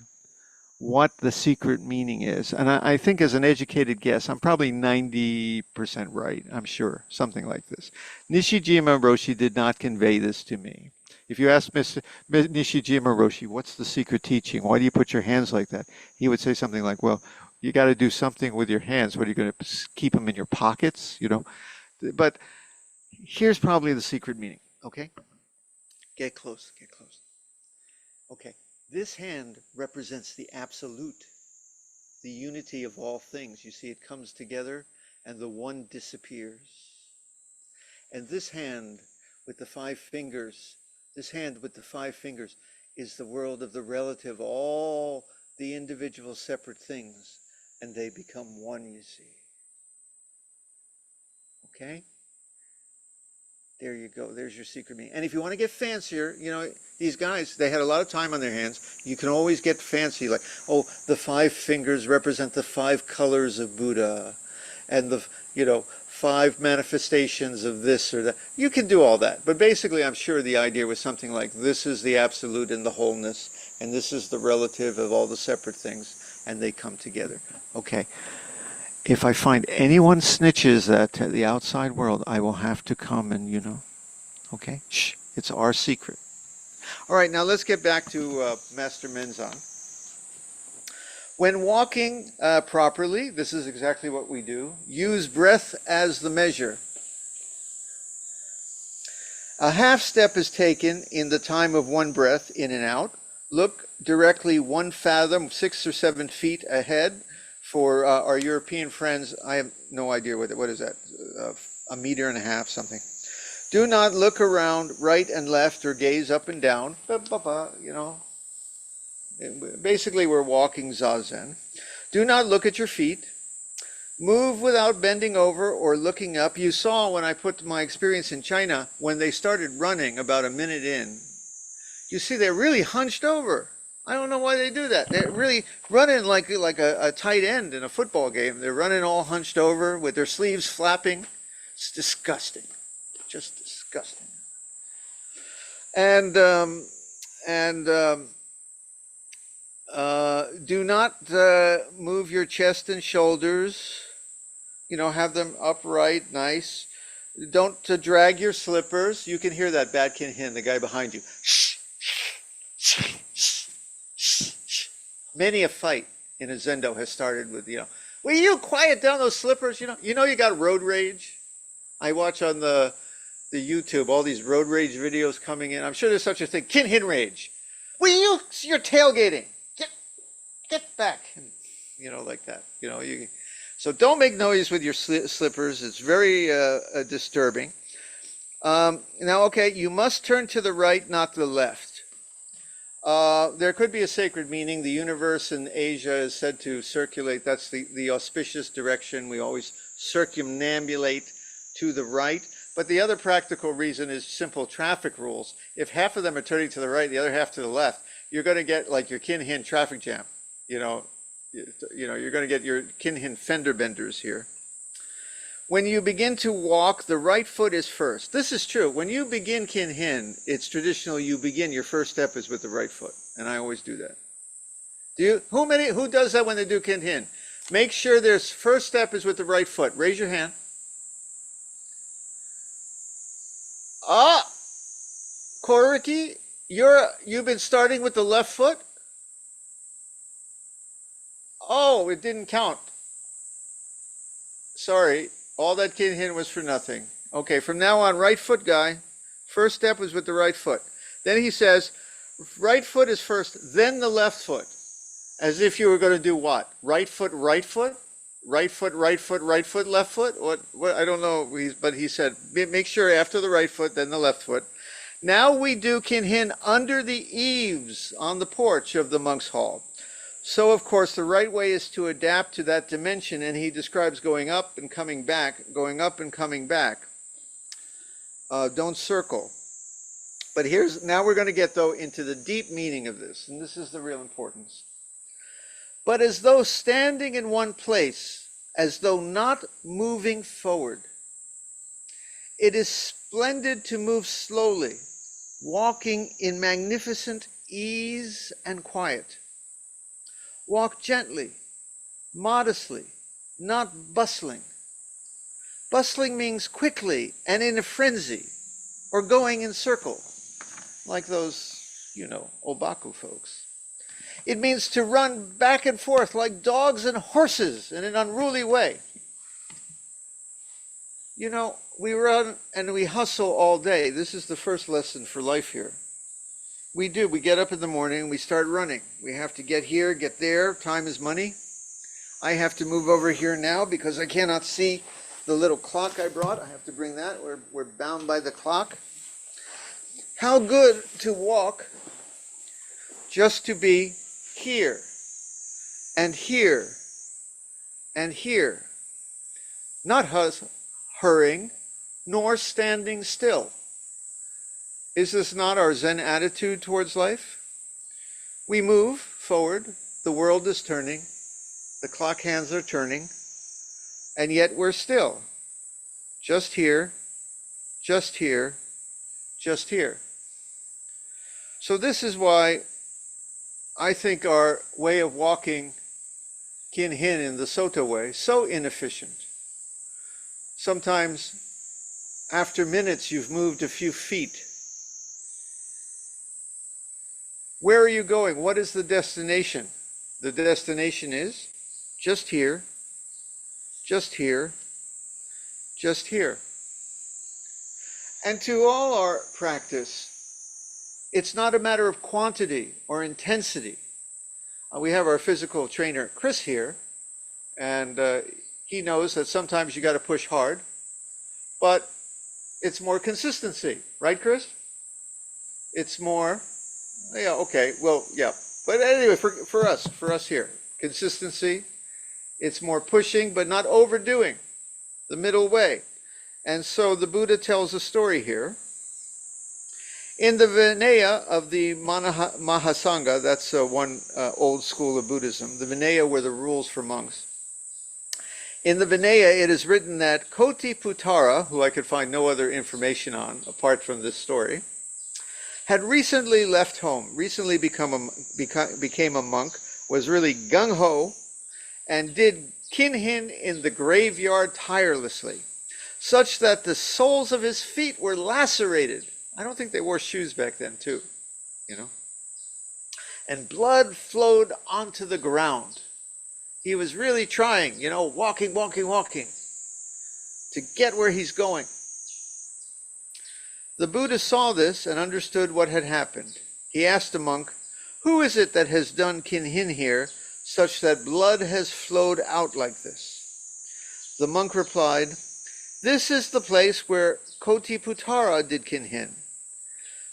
S2: what the secret meaning is. And I think as an educated guess, I'm probably 90% right, I'm sure, something like this. Nishijima Roshi did not convey this to me. If you ask Nishijima Roshi, what's the secret teaching? Why do you put your hands like that? He would say something like, well, you got to do something with your hands. What, are you going to keep them in your pockets? You know, but here's probably the secret meaning. Okay, get close, get close. Okay, this hand represents the absolute, the unity of all things. You see, it comes together, and the one disappears. And this hand with the 5 fingers, this hand with the 5 fingers, is the world of the relative, all the individual separate things. And they become one, you see. Okay? There you go. There's your secret meaning. And if you want to get fancier, you know, these guys, they had a lot of time on their hands. You can always get fancy, like, oh, the 5 fingers represent the 5 colors of Buddha. And the, 5 manifestations of this or that. You can do all that. But basically, I'm sure the idea was something like, this is the absolute in the wholeness. And this is the relative of all the separate things. And they come together. Okay, if I find anyone snitches that to the outside world, I will have to come and, okay? Shh, it's our secret. All right, now let's get back to Master Menzan. When walking properly, this is exactly what we do. Use breath as the measure. A half step is taken in the time of one breath, in and out. Look directly 1 fathom, 6 or 7 feet ahead. For our European friends, I have no idea what is that, 1.5 meters, something. Do not look around right and left or gaze up and down. Basically, we're walking Zazen. Do not look at your feet. Move without bending over or looking up. You saw when I put my experience in China, when they started running about a minute in, you see they're really hunched over. I don't know why they do that. They're really running like a tight end in a football game. They're running all hunched over with their sleeves flapping. It's disgusting, just disgusting. And do not move your chest and shoulders. Have them upright, nice. Don't drag your slippers. You can hear that bad Kinhin, the guy behind you. Many a fight in a Zendo has started with, will you quiet down those slippers? You got road rage. I watch on the YouTube all these road rage videos coming in. I'm sure there's such a thing. Kinhin rage. You're tailgating. Get back. Like that. So don't make noise with your slippers. It's very disturbing. Now, okay, you must turn to the right, not the left. There could be a sacred meaning. The universe in Asia is said to circulate. That's the auspicious direction. We always circumambulate to the right. But the other practical reason is simple traffic rules. If half of them are turning to the right, the other half to the left, you're going to get like your Kinhin traffic jam. You're going to get your Kinhin fender benders here. When you begin to walk, the right foot is first. This is true. When you begin Kinhin, it's traditional. You begin, your first step is with the right foot. And I always do that. Who does that when they do Kinhin? Make sure their first step is with the right foot. Raise your hand. Koriki, you've been starting with the left foot? Oh, it didn't count. Sorry, all that Kinhin was for nothing. Okay, from now on, right foot guy. First step was with the right foot. Then he says, right foot is first, then the left foot. As if you were going to do what? Right foot, right foot? Right foot, right foot, right foot, left foot? What I don't know, but he said, make sure after the right foot, then the left foot. Now we do Kinhin under the eaves on the porch of the monk's hall. So, of course, the right way is to adapt to that dimension, and he describes going up and coming back, going up and coming back. Don't circle. But now we're going to get, though, into the deep meaning of this, and this is the real importance. But as though standing in one place, as though not moving forward. It is splendid to move slowly, walking in magnificent ease and quiet. Walk gently, modestly, not bustling. Bustling means quickly and in a frenzy, or going in circle, like those, obaku folks. It means to run back and forth like dogs and horses in an unruly way. We run and we hustle all day. This is the first lesson for life here. We get up in the morning and we start running. We have to get here, get there. Time is money. I have to move over here now because I cannot see the little clock I brought. I have to bring that. We're bound by the clock. How good to walk just to be here and here and here. Not hurrying, nor standing still. Is this not our Zen attitude towards life? We move forward, the world is turning, the clock hands are turning, and yet we're still. Just here, just here, just here. So this is why I think our way of walking Kinhin in the Soto way, so inefficient. Sometimes after minutes you've moved a few feet. Where are you going? What is the destination? The destination is just here, just here, just here. And to all our practice, it's not a matter of quantity or intensity. We have our physical trainer, Chris, here, and he knows that sometimes you got to push hard, but it's more consistency, right, Chris? It's more, yeah, okay, well, yeah. But anyway, for us here, consistency, it's more pushing, but not overdoing, the middle way. And so the Buddha tells a story here. In the Vinaya of the Mahasanga, that's one old school of Buddhism, the Vinaya were the rules for monks. In the Vinaya, it is written that Kotiputara, who I could find no other information on apart from this story, had recently left home, recently became a monk, was really gung-ho, and did Kinhin in the graveyard tirelessly, such that the soles of his feet were lacerated. I don't think they wore shoes back then, too, And blood flowed onto the ground. He was really trying, walking, to get where he's going. The Buddha saw this and understood what had happened. He asked the monk, "Who is it that has done Kinhin here, such that blood has flowed out like this?" The monk replied, "This is the place where Kotiputara did Kinhin."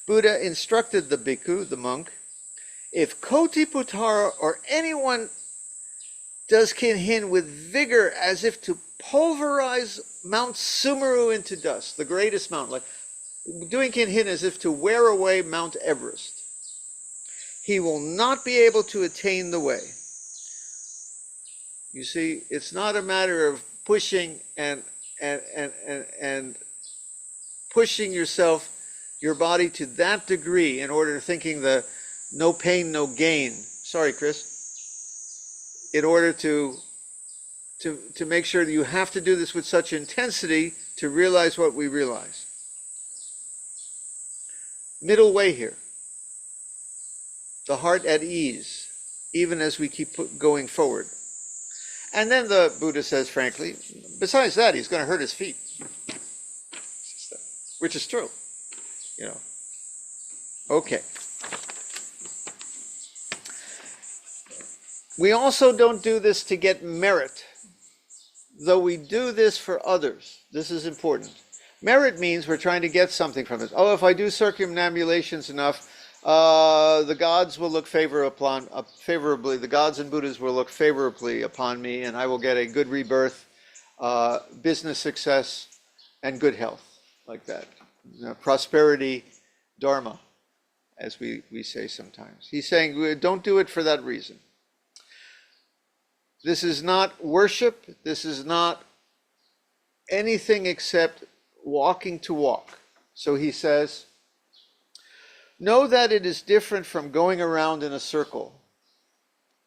S2: Buddha instructed the bhikkhu, the monk, "If Kotiputara or anyone does Kinhin with vigor as if to pulverize Mount Sumeru into dust," the greatest mountain, like doing Kinhin as if to wear away Mount Everest, "he will not be able to attain the way." You see, it's not a matter of pushing and pushing your body to that degree in order to thinking the no pain, no gain. Sorry, Chris. In order to make sure that you have to do this with such intensity to realize what we realize. Middle way here. The heart at ease, even as we keep going forward. And then the Buddha says, frankly, besides that, he's going to hurt his feet. which is true, you know. Okay. We also don't do this to get merit, though we do this for others. This is important. Merit means we're trying to get something from it. Oh, if I do circumambulations enough, the gods will look favorably, the gods and Buddhas will look favorably upon me, and I will get a good rebirth, business success, and good health, like that. Prosperity, Dharma, as we say sometimes. He's saying, don't do it for that reason. This is not worship. This is not anything except walking to walk. So he says, know that it is different from going around in a circle,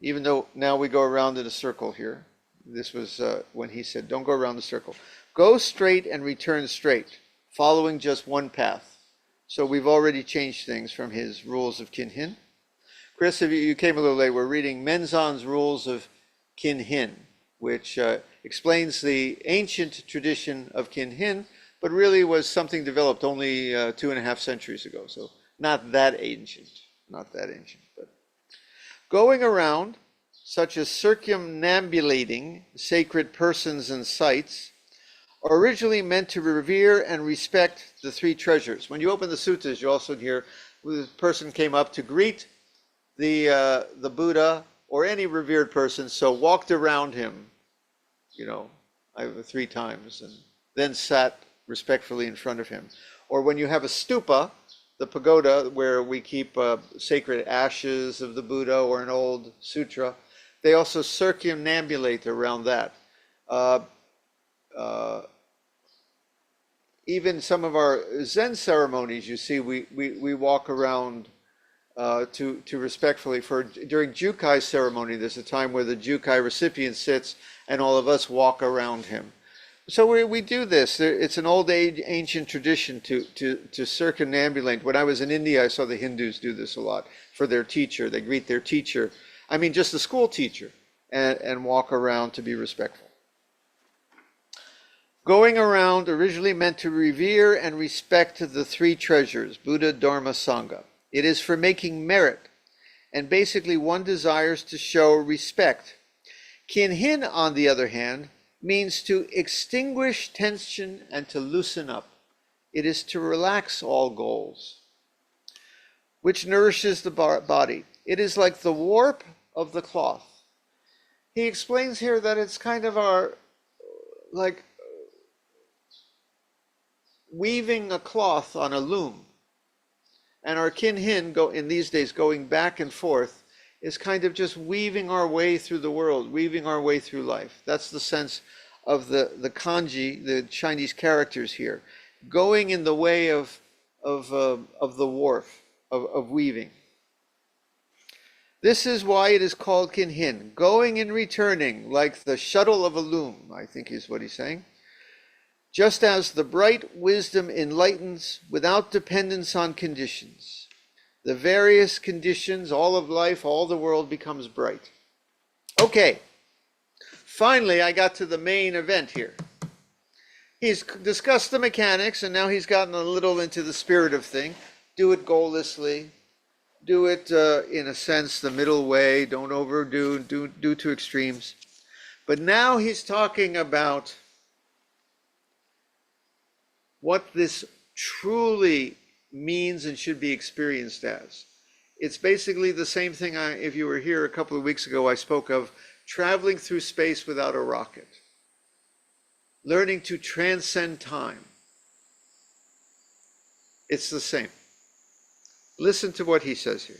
S2: even though now we go around in a circle here. This was when he said, don't go around the circle. Go straight and return straight, following just one path. So we've already changed things from his rules of Kinhin. Chris, if you came a little late, we're reading Menzan's rules of Kinhin, which explains the ancient tradition of Kinhin, but really was something developed only 2.5 centuries ago. So not that ancient, but going around, such as circumambulating sacred persons and sites, are originally meant to revere and respect the three treasures. When you open the suttas, you also hear the person came up to greet the Buddha or any revered person, so walked around him, 3 times, and then sat respectfully in front of him. Or when you have a stupa, the pagoda where we keep sacred ashes of the Buddha or an old sutra, they also circumambulate around that. Even some of our Zen ceremonies, you see, we walk around to respectfully. During Jukai ceremony, there's a time where the Jukai recipient sits and all of us walk around him. So we do this. It's an old ancient tradition to circumambulate. When I was in India, I saw the Hindus do this a lot for their teacher. They greet their teacher, just the school teacher, and walk around to be respectful. Going around originally meant to revere and respect the three treasures, Buddha, Dharma, Sangha. It is for making merit, and basically one desires to show respect. Kinhin, on the other hand, means to extinguish tension and to loosen up. It is to relax all goals, which nourishes the body. It is like the warp of the cloth. He explains here that it's kind of like weaving a cloth on a loom. And our Kinhin, in these days, going back and forth, is kind of just weaving our way through the world, weaving our way through life. That's the sense of the kanji, the Chinese characters here, going in the way of the warp, of weaving. This is why it is called Kinhin, going and returning, like the shuttle of a loom, I think is what he's saying. Just as the bright wisdom enlightens without dependence on conditions. The various conditions, all of life, all the world becomes bright. Okay, finally I got to the main event here. He's discussed the mechanics, and now he's gotten a little into the spirit of thing. Do it goallessly. Do it, in a sense, the middle way. Don't overdo, do to extremes. But now he's talking about what this truly means and should be experienced as. It's basically the same thing, if you were here a couple of weeks ago, I spoke of traveling through space without a rocket. Learning to transcend time. It's the same. Listen to what he says here.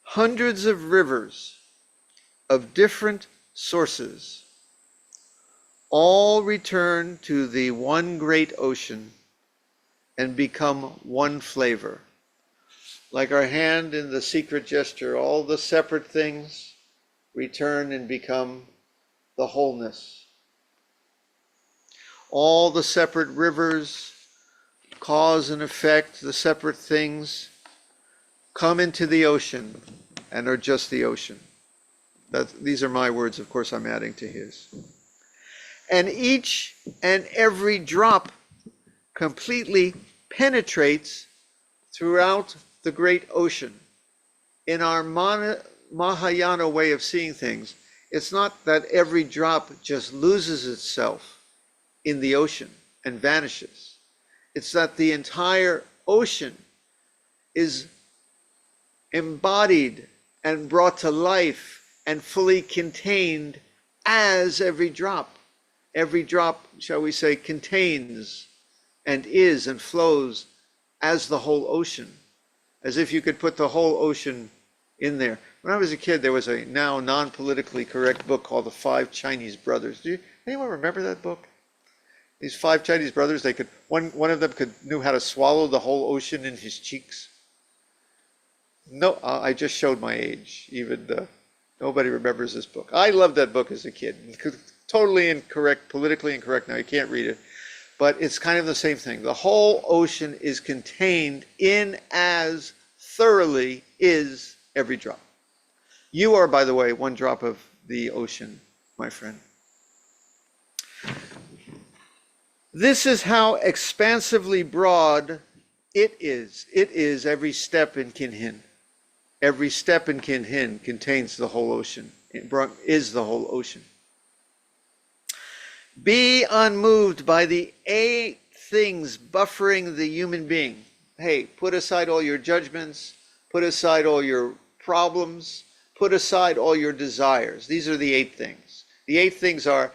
S2: Hundreds of rivers of different sources all return to the one great ocean and become one flavor. Like our hand in the secret gesture, all the separate things return and become the wholeness. All the separate rivers, cause and effect, the separate things come into the ocean and are just the ocean. These are my words, of course I'm adding to his. And each and every drop completely penetrates throughout the great ocean. In our Mahayana way of seeing things, it's not that every drop just loses itself in the ocean and vanishes. It's that the entire ocean is embodied and brought to life and fully contained as every drop. Every drop, shall we say, contains and is and flows as the whole ocean, as if you could put the whole ocean in there. When I was a kid, there was a now non-politically correct book called The Five Chinese Brothers. Anyone remember that book? These five Chinese brothers, they could, one of them knew how to swallow the whole ocean in his cheeks. No, I just showed my age. Even nobody remembers this book. I loved that book as a kid. Totally incorrect, politically incorrect now. You can't read it. But it's kind of the same thing. The whole ocean is contained in as thoroughly is every drop. You are, by the way, one drop of the ocean, my friend. This is how expansively broad it is. It is every step in Kinhin. Every step in Kinhin contains the whole ocean. It is the whole ocean. Be unmoved by the 8 things buffering the human being. Hey, put aside all your judgments, put aside all your problems, put aside all your desires. These are the 8 things. The 8 things are,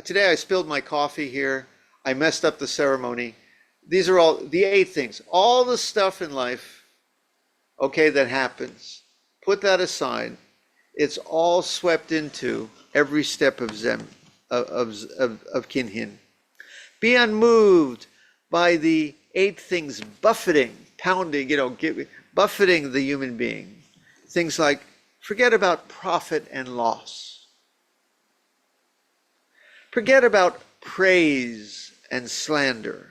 S2: today I spilled my coffee here. I messed up the ceremony. These are all the 8 things. All the stuff in life, okay, that happens. Put that aside. It's all swept into every step of Zen, of Kinhin. Be unmoved by the 8 things buffeting, pounding, buffeting the human being. Things like, forget about profit and loss. Forget about praise and slander.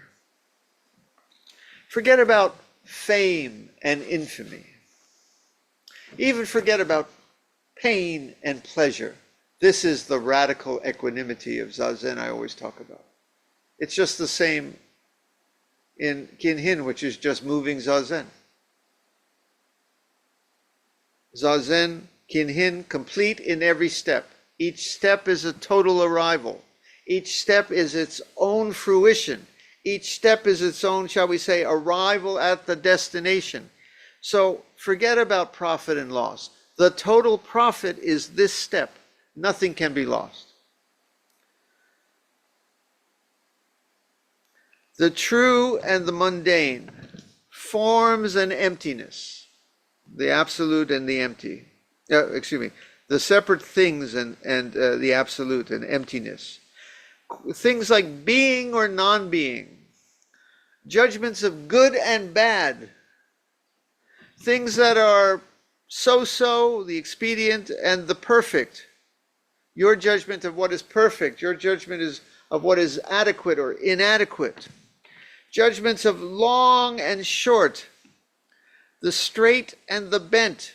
S2: Forget about fame and infamy. Even forget about pain and pleasure. This is the radical equanimity of Zazen I always talk about. It's just the same in Kinhin, which is just moving Zazen. Zazen, Kinhin, complete in every step. Each step is a total arrival. Each step is its own fruition. Each step is its own, shall we say, arrival at the destination. So forget about profit and loss. The total profit is this step. Nothing can be lost. The true and the mundane, forms and emptiness, the absolute and the empty. The separate things and the absolute and emptiness. Things like being or non-being, judgments of good and bad, things that are so-so, the expedient, and the perfect. Your judgment of what is perfect, your judgment is of what is adequate or inadequate. Judgments of long and short, the straight and the bent,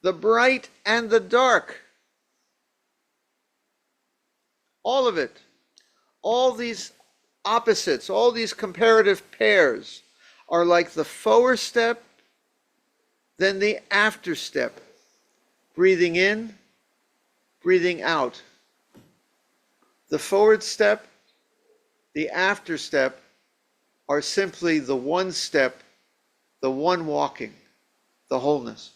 S2: the bright and the dark. All of it. All these opposites, all these comparative pairs are like the forward step, then the after step. Breathing in, breathing out. The forward step, the after step are simply the one step, the one walking, the wholeness.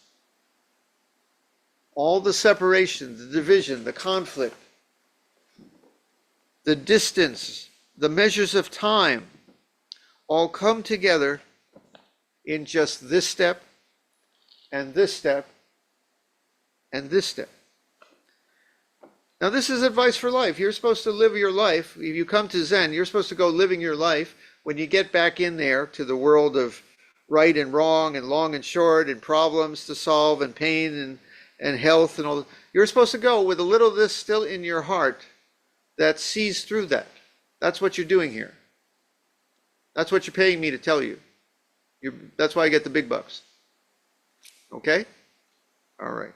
S2: All the separation, the division, the conflict, the distance, the measures of time, all come together in just this step, and this step, and this step. Now this is advice for life. You're supposed to live your life. If you come to Zen, you're supposed to go living your life. When you get back in there to the world of right and wrong and long and short and problems to solve and pain and health and all, you're supposed to go with a little of this still in your heart that sees through that. That's what you're doing here. That's what you're paying me to tell you. That's why I get the big bucks. Okay? All right.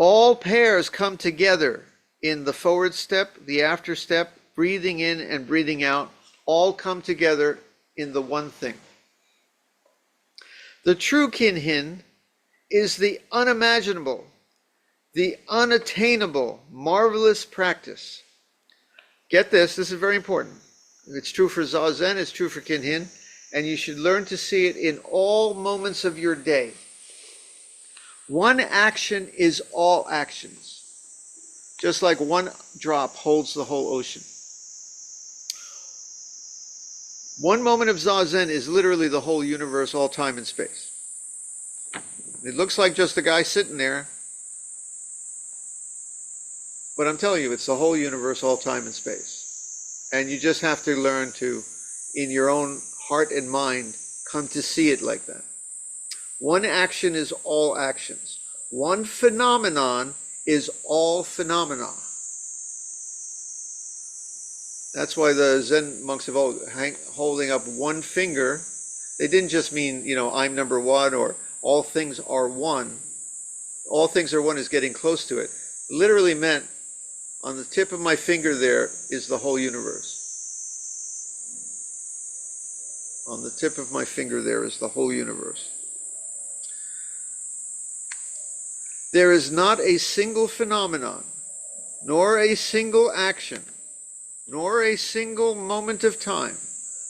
S2: All pairs come together in the forward step, the after step, breathing in and breathing out, all come together in the one thing. The true Kinhin is the unimaginable, the unattainable, marvelous practice. Get this is very important. It's true for Zazen, it's true for Kinhin, and you should learn to see it in all moments of your day. One action is all actions, just like one drop holds the whole ocean. One moment of Zazen is literally the whole universe, all time and space. It looks like just a guy sitting there, but I'm telling you, it's the whole universe, all time and space. And you just have to learn to, in your own heart and mind, come to see it like that. One action is all actions. One phenomenon is all phenomena. That's why the Zen monks have all holding up one finger. They didn't just mean, I'm number one, or all things are one. All things are one is getting close to it. Literally meant, on the tip of my finger there is the whole universe. On the tip of my finger there is the whole universe. There is not a single phenomenon, nor a single action, nor a single moment of time,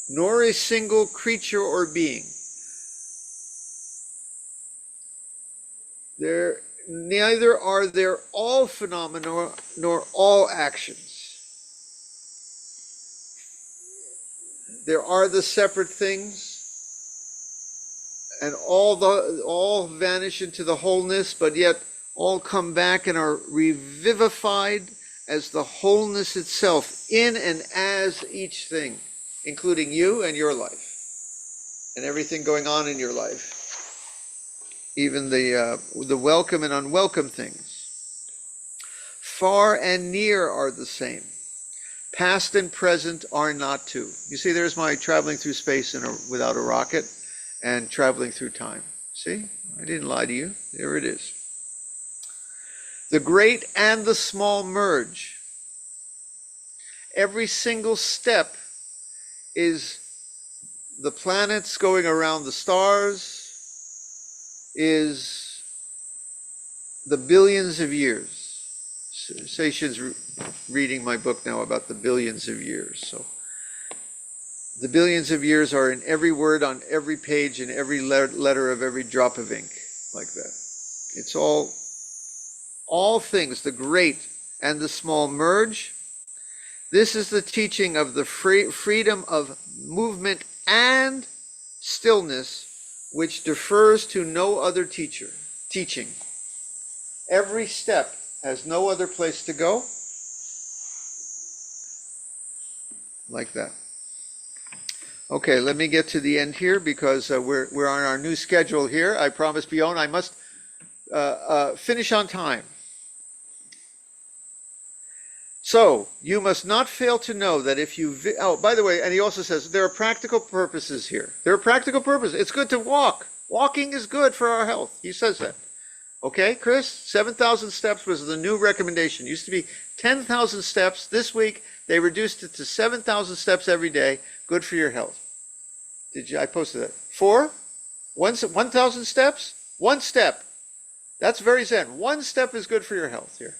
S2: nor a single creature or being. Neither are there all phenomena nor all actions. There are the separate things, and all vanish into the wholeness, but yet all come back and are revivified as the wholeness itself, in and as each thing, including you and your life, and everything going on in your life. Even the welcome and unwelcome things. Far and near are the same. Past and present are not two. You see, there's my traveling through space without a rocket and traveling through time. See, I didn't lie to you. There it is. The great and the small merge. Every single step is the planets going around the stars, is the billions of years. Seishin's reading my book now about the billions of years. So the billions of years are in every word on every page, in every letter of every drop of ink, like that. It's all things, the great and the small merge. This is the teaching of the freedom of movement and stillness, which defers to no other teaching. Every step has no other place to go. Like that. Okay, let me get to the end here, because we're on our new schedule here. I promised Bjorn I must finish on time. So, you must not fail to know that if you... by the way, and he also says, there are practical purposes here. There are practical purposes. It's good to walk. Walking is good for our health. He says that. Okay, Chris? 7,000 steps was the new recommendation. It used to be 10,000 steps. This week, they reduced it to 7,000 steps every day. Good for your health. I posted that. 1,000 steps? One step. That's very Zen. One step is good for your health here.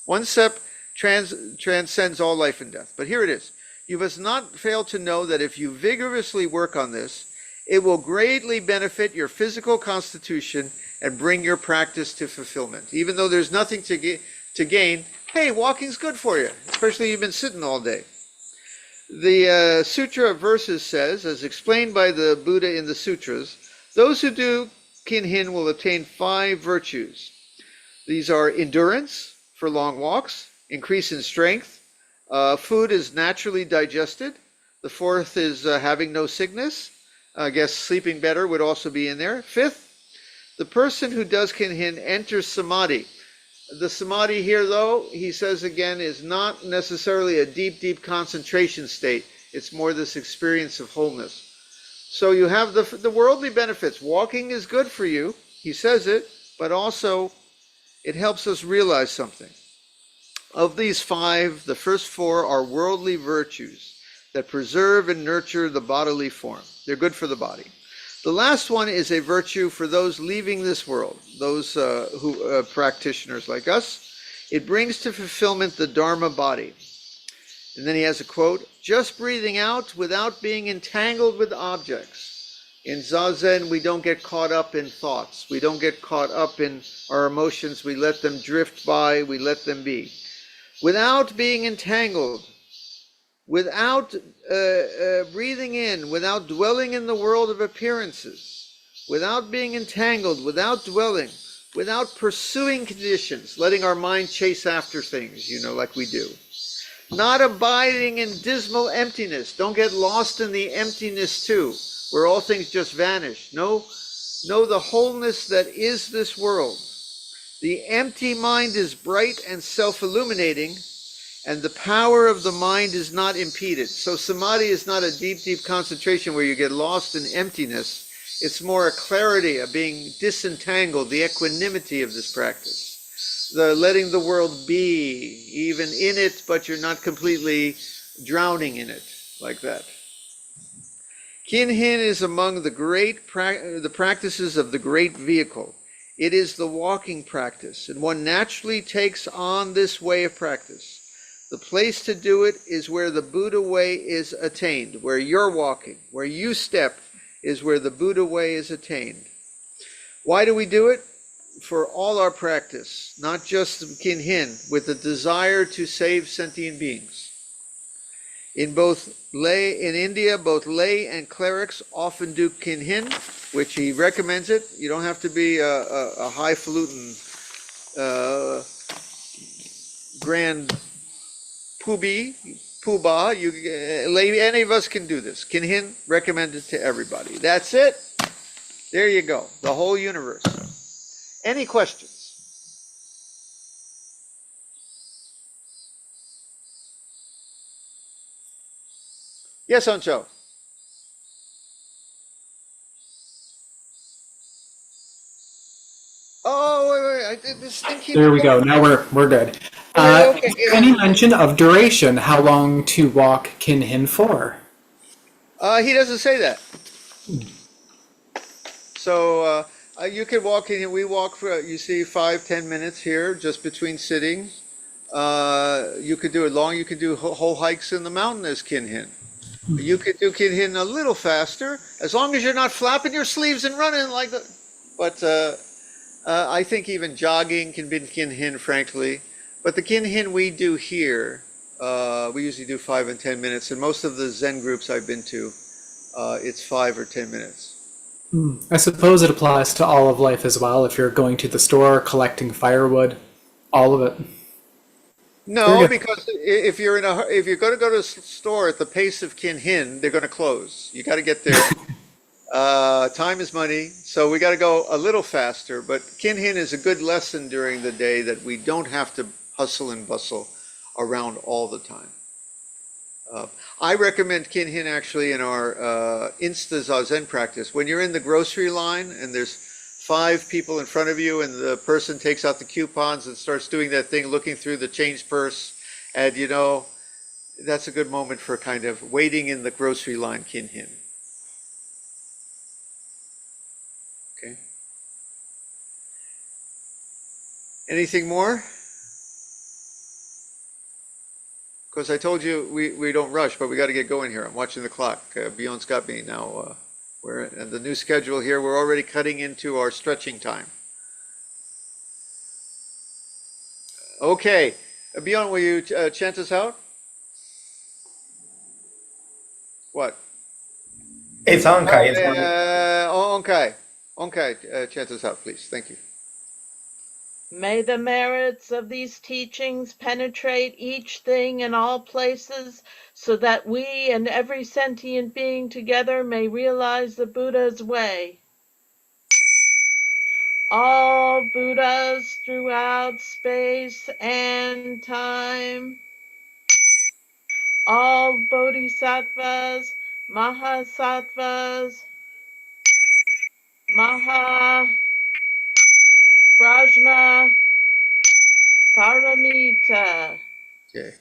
S2: One step transcends all life and death. But here it is. You must not fail to know that if you vigorously work on this, it will greatly benefit your physical constitution and bring your practice to fulfillment. Even though there's nothing to gain, hey, walking's good for you, especially you've been sitting all day. The Sutra of Verses says, as explained by the Buddha in the sutras, those who do Kinhin will obtain 5 virtues. These are endurance for long walks, increase in strength, food is naturally digested. The 4th is having no sickness. I guess sleeping better would also be in there. 5th, the person who does Kinhin enters samadhi. The samadhi here, though, he says again, is not necessarily a deep, deep concentration state. It's more this experience of wholeness. So you have the worldly benefits. Walking is good for you, he says it, but also it helps us realize something. Of these 5, the first 4 are worldly virtues that preserve and nurture the bodily form. They're good for the body. The last one is a virtue for those leaving this world, those who practitioners like us. It brings to fulfillment the Dharma body. And then he has a quote, just breathing out without being entangled with objects. In Zazen, we don't get caught up in thoughts. We don't get caught up in our emotions. We let them drift by. We let them be. Without being entangled, without breathing in, without dwelling in the world of appearances, without being entangled, without dwelling, without pursuing conditions, letting our mind chase after things, like we do. Not abiding in dismal emptiness. Don't get lost in the emptiness too, where all things just vanish. Know the wholeness that is this world. The empty mind is bright and self-illuminating, and the power of the mind is not impeded. So samadhi is not a deep, deep concentration where you get lost in emptiness. It's more a clarity, a being disentangled, the equanimity of this practice. The letting the world be, even in it, but you're not completely drowning in it, like that. Kinhin is among the practices of the great vehicle. It is the walking practice, and one naturally takes on this way of practice. The place to do it is where the Buddha way is attained, where you're walking, where you step is where the Buddha way is attained. Why do we do it? For all our practice, not just Kinhin, with the desire to save sentient beings. In India, both lay and clerics often do Kinhin, which he recommends it. You don't have to be a highfalutin grand poobah. Any of us can do this. Kinhin, recommended to everybody. That's it. There you go. The whole universe. Any questions? Yes, Ancho. Oh, wait. This thing keeps
S4: There we go.
S2: going.
S4: Now we're good.
S2: Okay.
S4: Any mention of duration? How long to walk Kinhin for?
S2: He doesn't say that. So you can walk in here. We walk for, 5-10 minutes here, just between sittings. You could do it long. You could do whole hikes in the mountain as Kinhin. You could do Kinhin a little faster, as long as you're not flapping your sleeves and running like that. But I think even jogging can be Kinhin, frankly. But the Kinhin we do here, we usually do 5 and 10 minutes. And most of the Zen groups I've been to, it's 5 or 10 minutes.
S4: I suppose it applies to all of life as well. If you're going to the store, collecting firewood, all of it.
S2: No, because if you're going to go to a store at the pace of Kinhin, they're going to close. You got to get there. Time is money, so we got to go a little faster. But Kinhin is a good lesson during the day that we don't have to hustle and bustle around all the time. I recommend Kinhin actually in our Insta Zazen practice. When you're in the grocery line and there's 5 people in front of you and the person takes out the coupons and starts doing that thing, looking through the change purse, and that's a good moment for kind of waiting in the grocery line Kinhin. Okay. Anything more? Because I told you we don't rush, but we got to get going here. I'm watching the clock. Beyond's got me now. We're at the new schedule here. We're already cutting into our stretching time. Okay. Beyond, will you chant us out? What?
S1: It's Zazenkai. It's
S2: Onkai, chant us out, please. Thank you.
S3: May the merits of these teachings penetrate each thing in all places, so that we and every sentient being together may realize the Buddha's way. All Buddhas throughout space and time, all Bodhisattvas, Mahasattvas, Maha, Prajna, Paramita.
S2: Okay.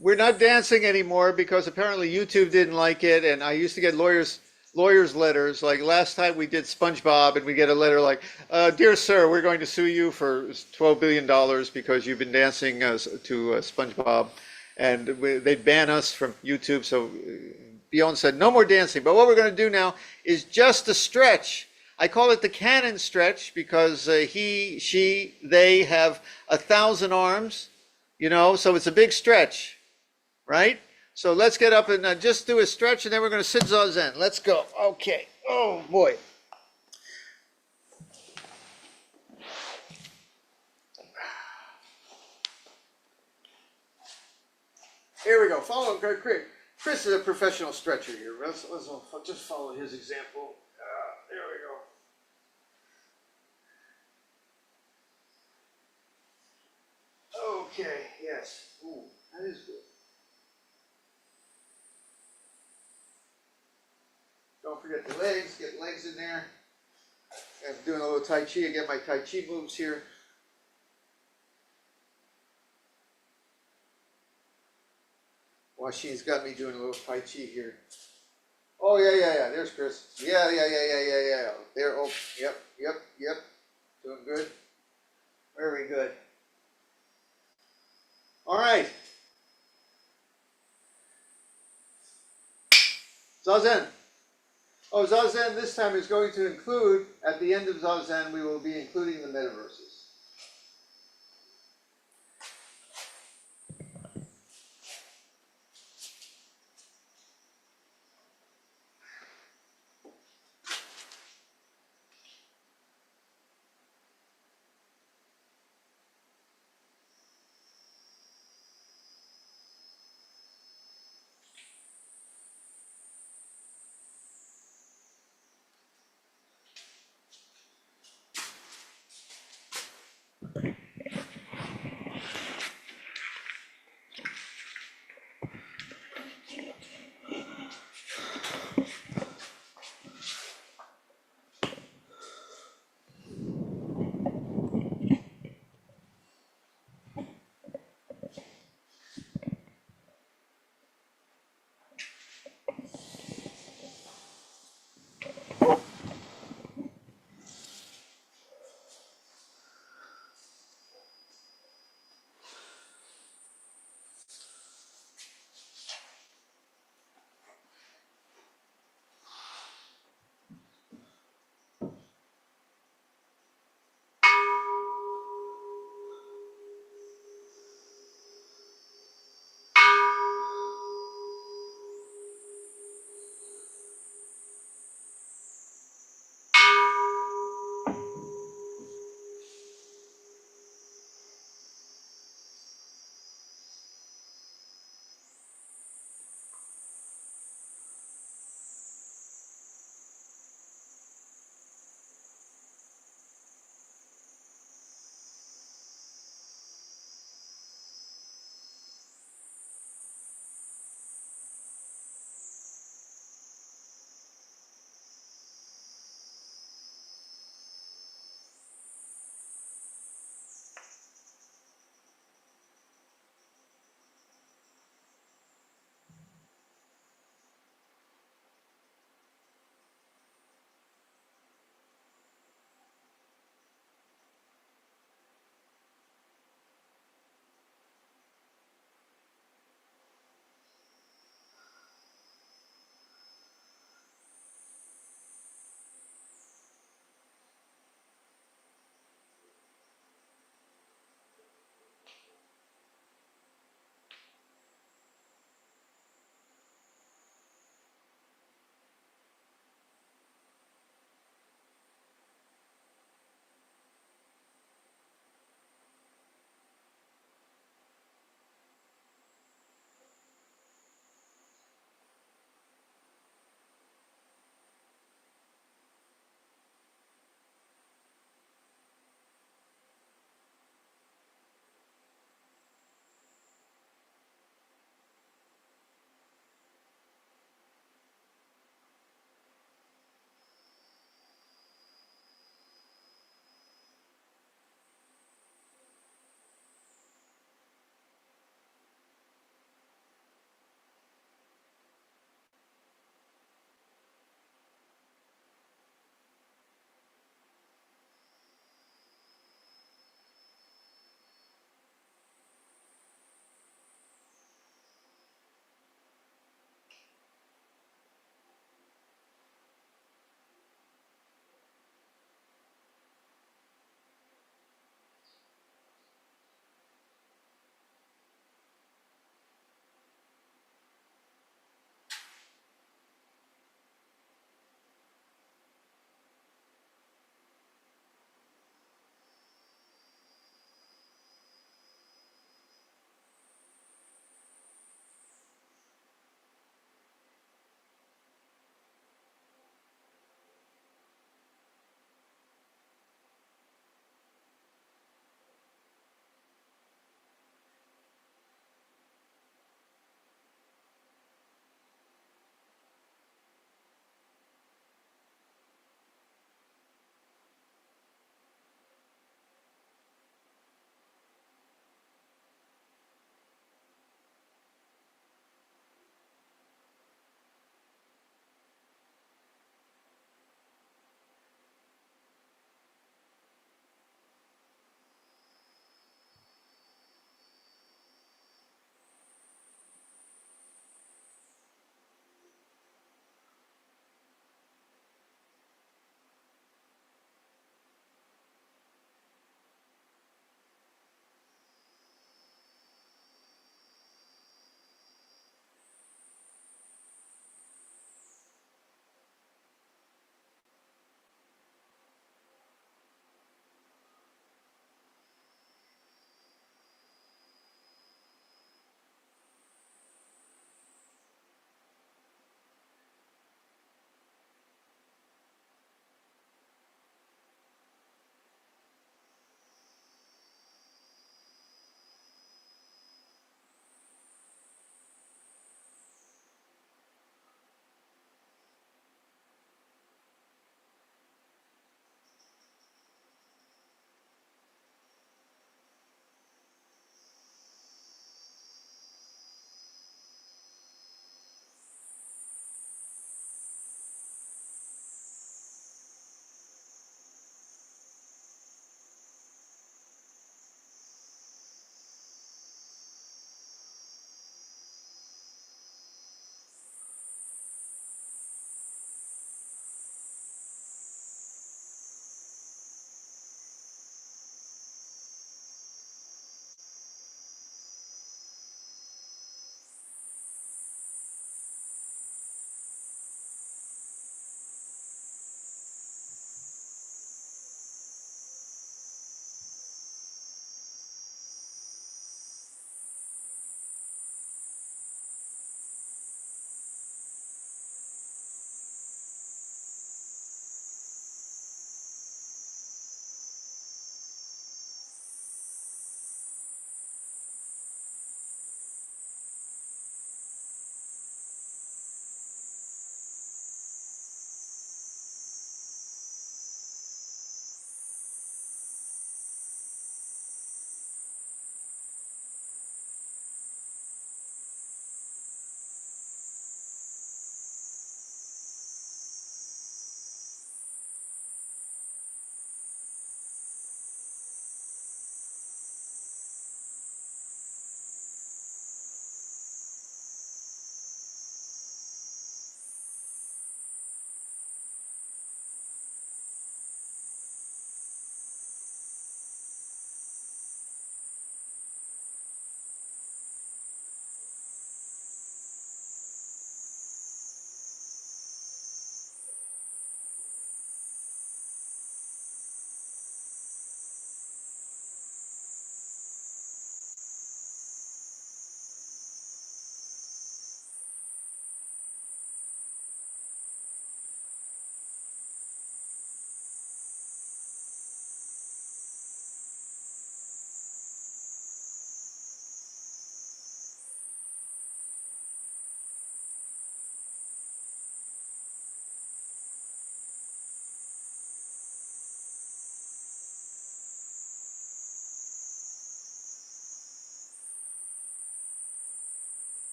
S2: We're not dancing anymore because apparently YouTube didn't like it, and I used to get lawyers letters. Like last time we did SpongeBob, and we get a letter like, "Dear sir, we're going to sue you for $12 billion because you've been dancing to SpongeBob," and they'd ban us from YouTube. So Bjorn said, "No more dancing." But what we're going to do now is just a stretch. I call it the cannon stretch because he, she, they have 1,000 arms. So it's a big stretch, right? So let's get up and just do a stretch, and then we're going to sit Zazen. Let's go. Okay. Oh, boy. Here we go. Follow Chris. Chris is a professional stretcher here. Let's just follow his example. There we go. Okay. Yes. Ooh, that is good. Don't forget the legs. Get legs in there. I'm doing a little Tai Chi. I get my Tai Chi moves here. Washi's got me doing a little Tai Chi here. Oh, yeah. There's Chris. Yeah. There. Oh, yep. Doing good. Very good. All right. Zazen. Oh, Zazen this time is going to include, at the end of Zazen, we will be including the metaverses.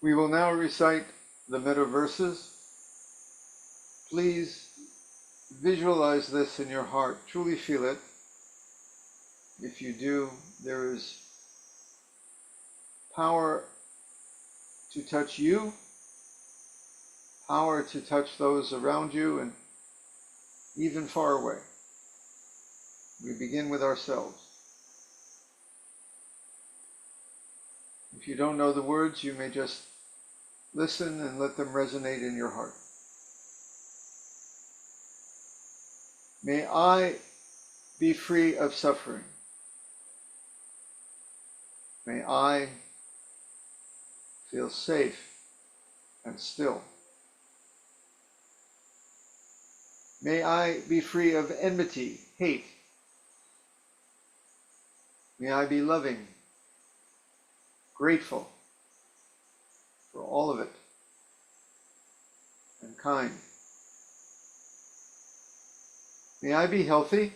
S2: We will now recite the metta verses. Please visualize this in your heart. Truly feel it. If you do, there is power to touch you, power to touch those around you, and even far away. We begin with ourselves. If you don't know the words, you may just listen and let them resonate in your heart. May I be free of suffering. May I feel safe and still. May I be free of enmity, hate. May I be loving, grateful for all of it, and kind. May I be healthy,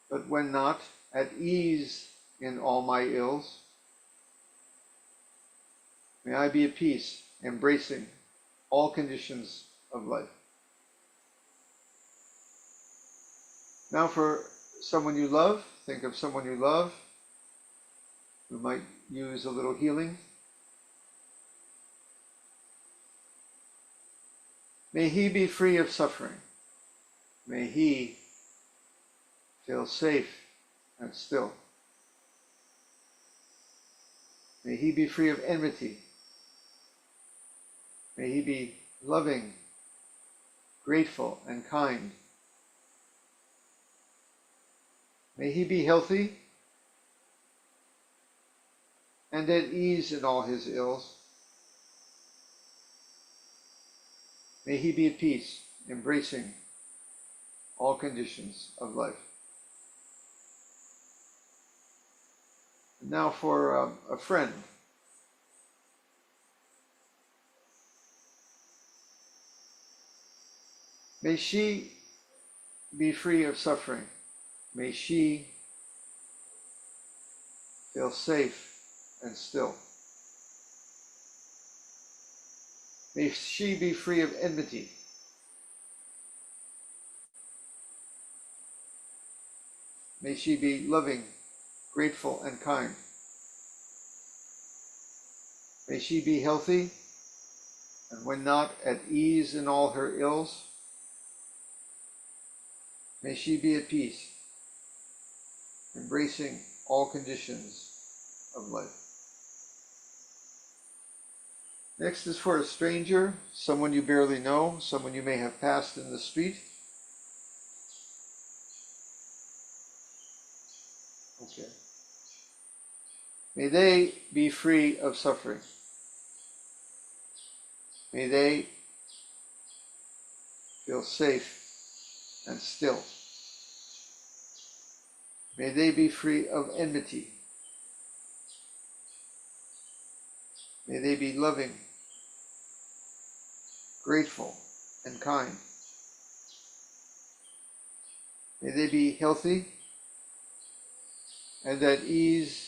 S2: but when not, at ease in all my ills. May I be at peace, embracing all conditions of life. Now for someone you love, think of someone you love who might use a little healing. May he be free of suffering. May he feel safe and still. May he be free of enmity. May he be loving, grateful, and kind. May he be healthy and at ease in all his ills. May he be at peace, embracing all conditions of life. Now for a friend. May she be free of suffering. May she feel safe and still. May she be free of enmity. May she be loving, grateful, and kind. May she be healthy, and when not, at ease in all her ills. May she be at peace, embracing all conditions of life. Next is for a stranger, someone you barely know, someone you may have passed in the street. Okay. May they be free of suffering. May they feel safe and still. May they be free of enmity. May they be loving, grateful, and kind. May they be healthy and at ease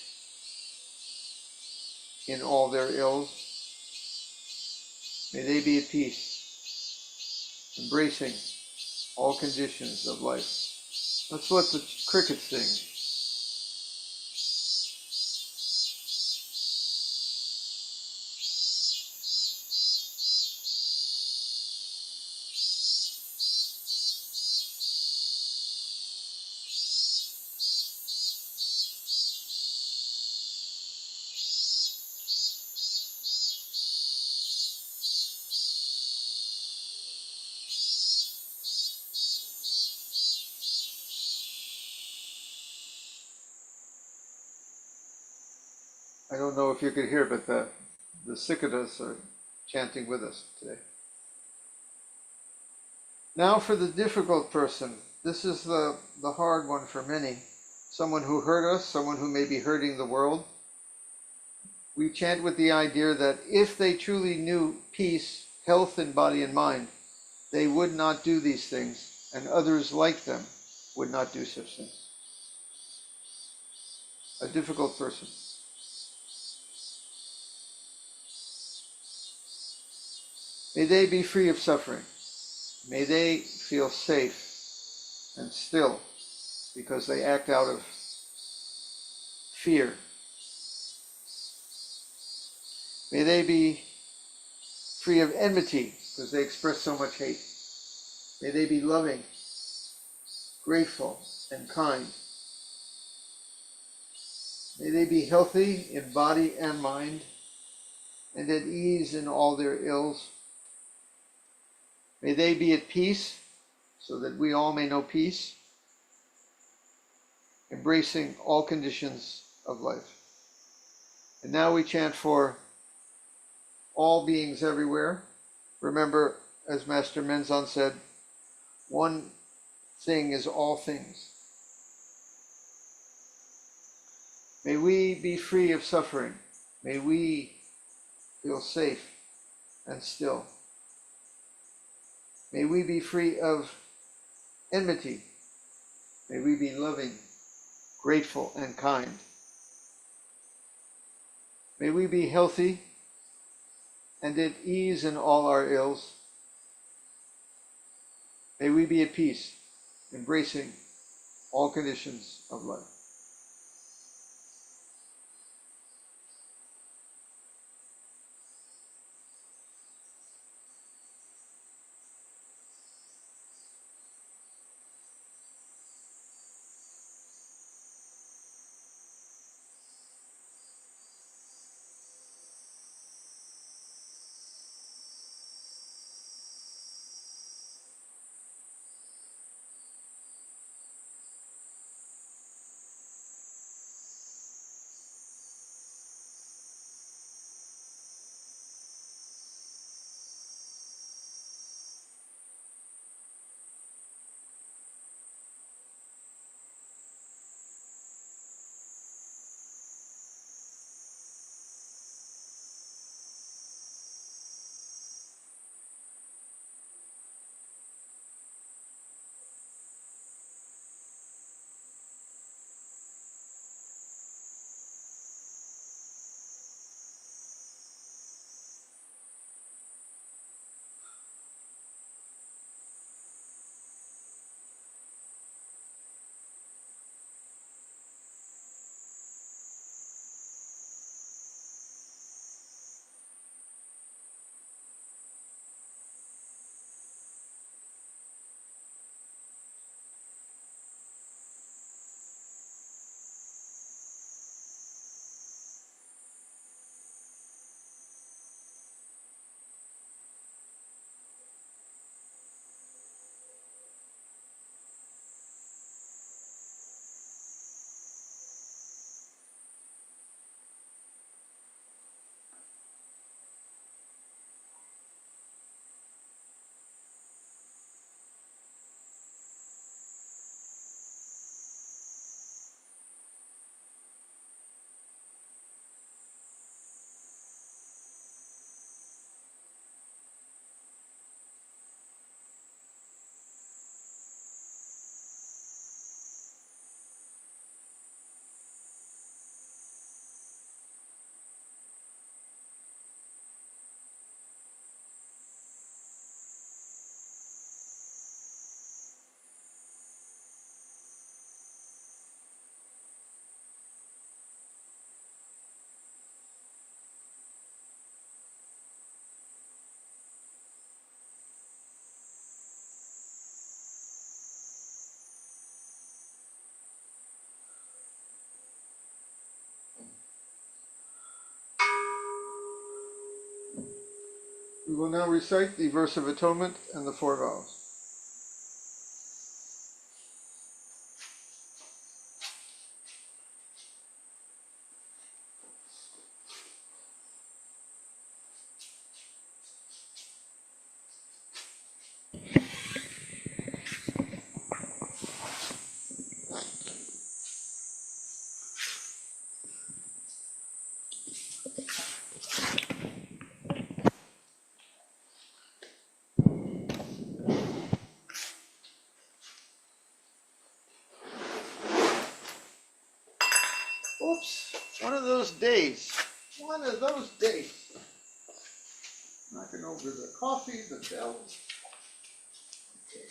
S2: in all their ills. May they be at peace, embracing all conditions of life. Let's let the crickets sing. I don't know if you could hear, but the cicadas are chanting with us today. Now for the difficult person. This is the hard one for many. Someone who hurt us, someone who may be hurting the world. We chant with the idea that if they truly knew peace, health in body and mind, they would not do these things, and others like them would not do such things. A difficult person. May they be free of suffering. May they feel safe and still because they act out of fear. May they be free of enmity because they express so much hate. May they be loving, grateful, and kind. May they be healthy in body and mind and at ease in all their ills. May they be at peace so that we all may know peace, embracing all conditions of life. And now we chant for all beings everywhere. Remember, as Master Menzon said, one thing is all things. May we be free of suffering. May we feel safe and still. May we be free of enmity. May we be loving, grateful, and kind. May we be healthy and at ease in all our ills. May we be at peace, embracing all conditions of life. We will now recite the verse of atonement and the 4 vows. Oops, one of those days. One of those days. I'm not going bring over the coffee, the bell. Okay.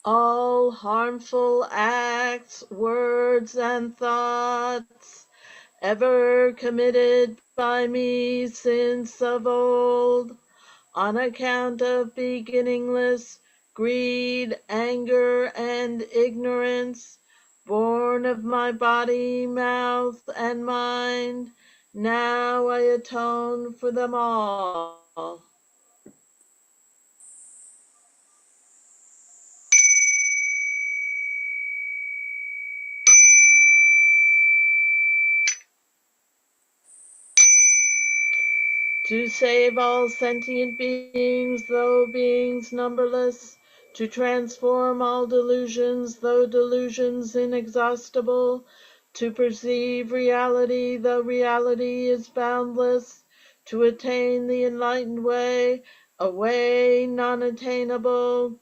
S3: All harmful acts, words, and thoughts ever committed by me since of old, on account of beginningless greed, anger, and ignorance, born of my body, mouth, and mind, now I atone for them all. To save all sentient beings, though beings numberless, to transform all delusions, though delusions inexhaustible, to perceive reality, though reality is boundless, to attain the enlightened way, a way non-attainable,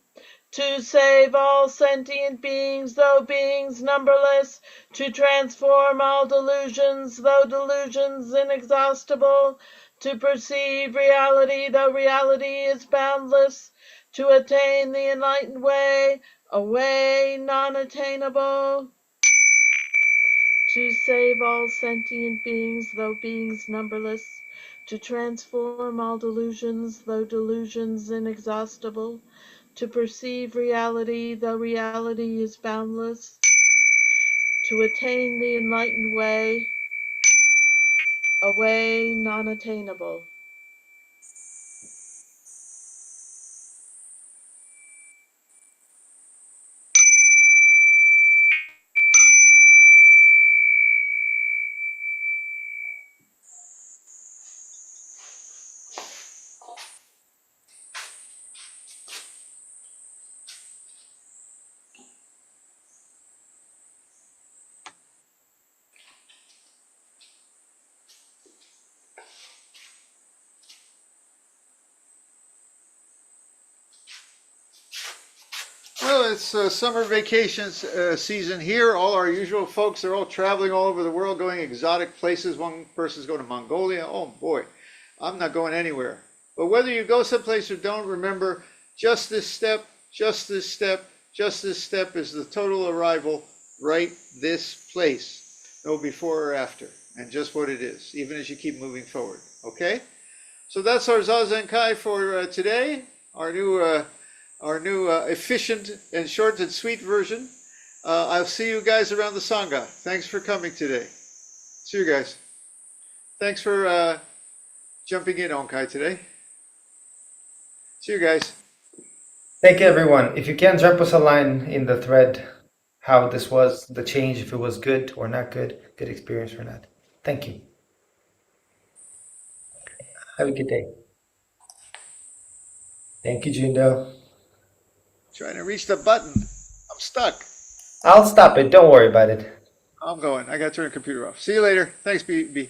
S3: to save all sentient beings, though beings numberless, to transform all delusions, though delusions inexhaustible, to perceive reality, though reality is boundless, to attain the enlightened way, a way non-attainable, to save all sentient beings, though beings numberless, to transform all delusions, though delusions inexhaustible, to perceive reality, though reality is boundless, to attain the enlightened way, a way non-attainable.
S2: Well, it's summer vacations season here. All our usual folks are all traveling all over the world, going exotic places. One person's going to Mongolia. Oh boy, I'm not going anywhere. But whether you go someplace or don't, remember just this step, just this step, just this step is the total arrival right this place. No before or after, and just what it is, even as you keep moving forward. Okay? So that's our Zazenkai for today. Our new efficient and short and sweet version. I'll see you guys around the Sangha. Thanks for coming today. See you guys. Thanks for jumping in on Kai today. See you guys.
S1: Thank you, everyone. If you can, drop us a line in the thread how this was, the change, if it was good or not good, good experience or not. Thank you. Have a good day. Thank you, Jundo.
S2: Trying to reach the button. I'm stuck.
S1: I'll stop it. Don't worry about it.
S2: I'm going. I got to turn the computer off. See you later. Thanks, B.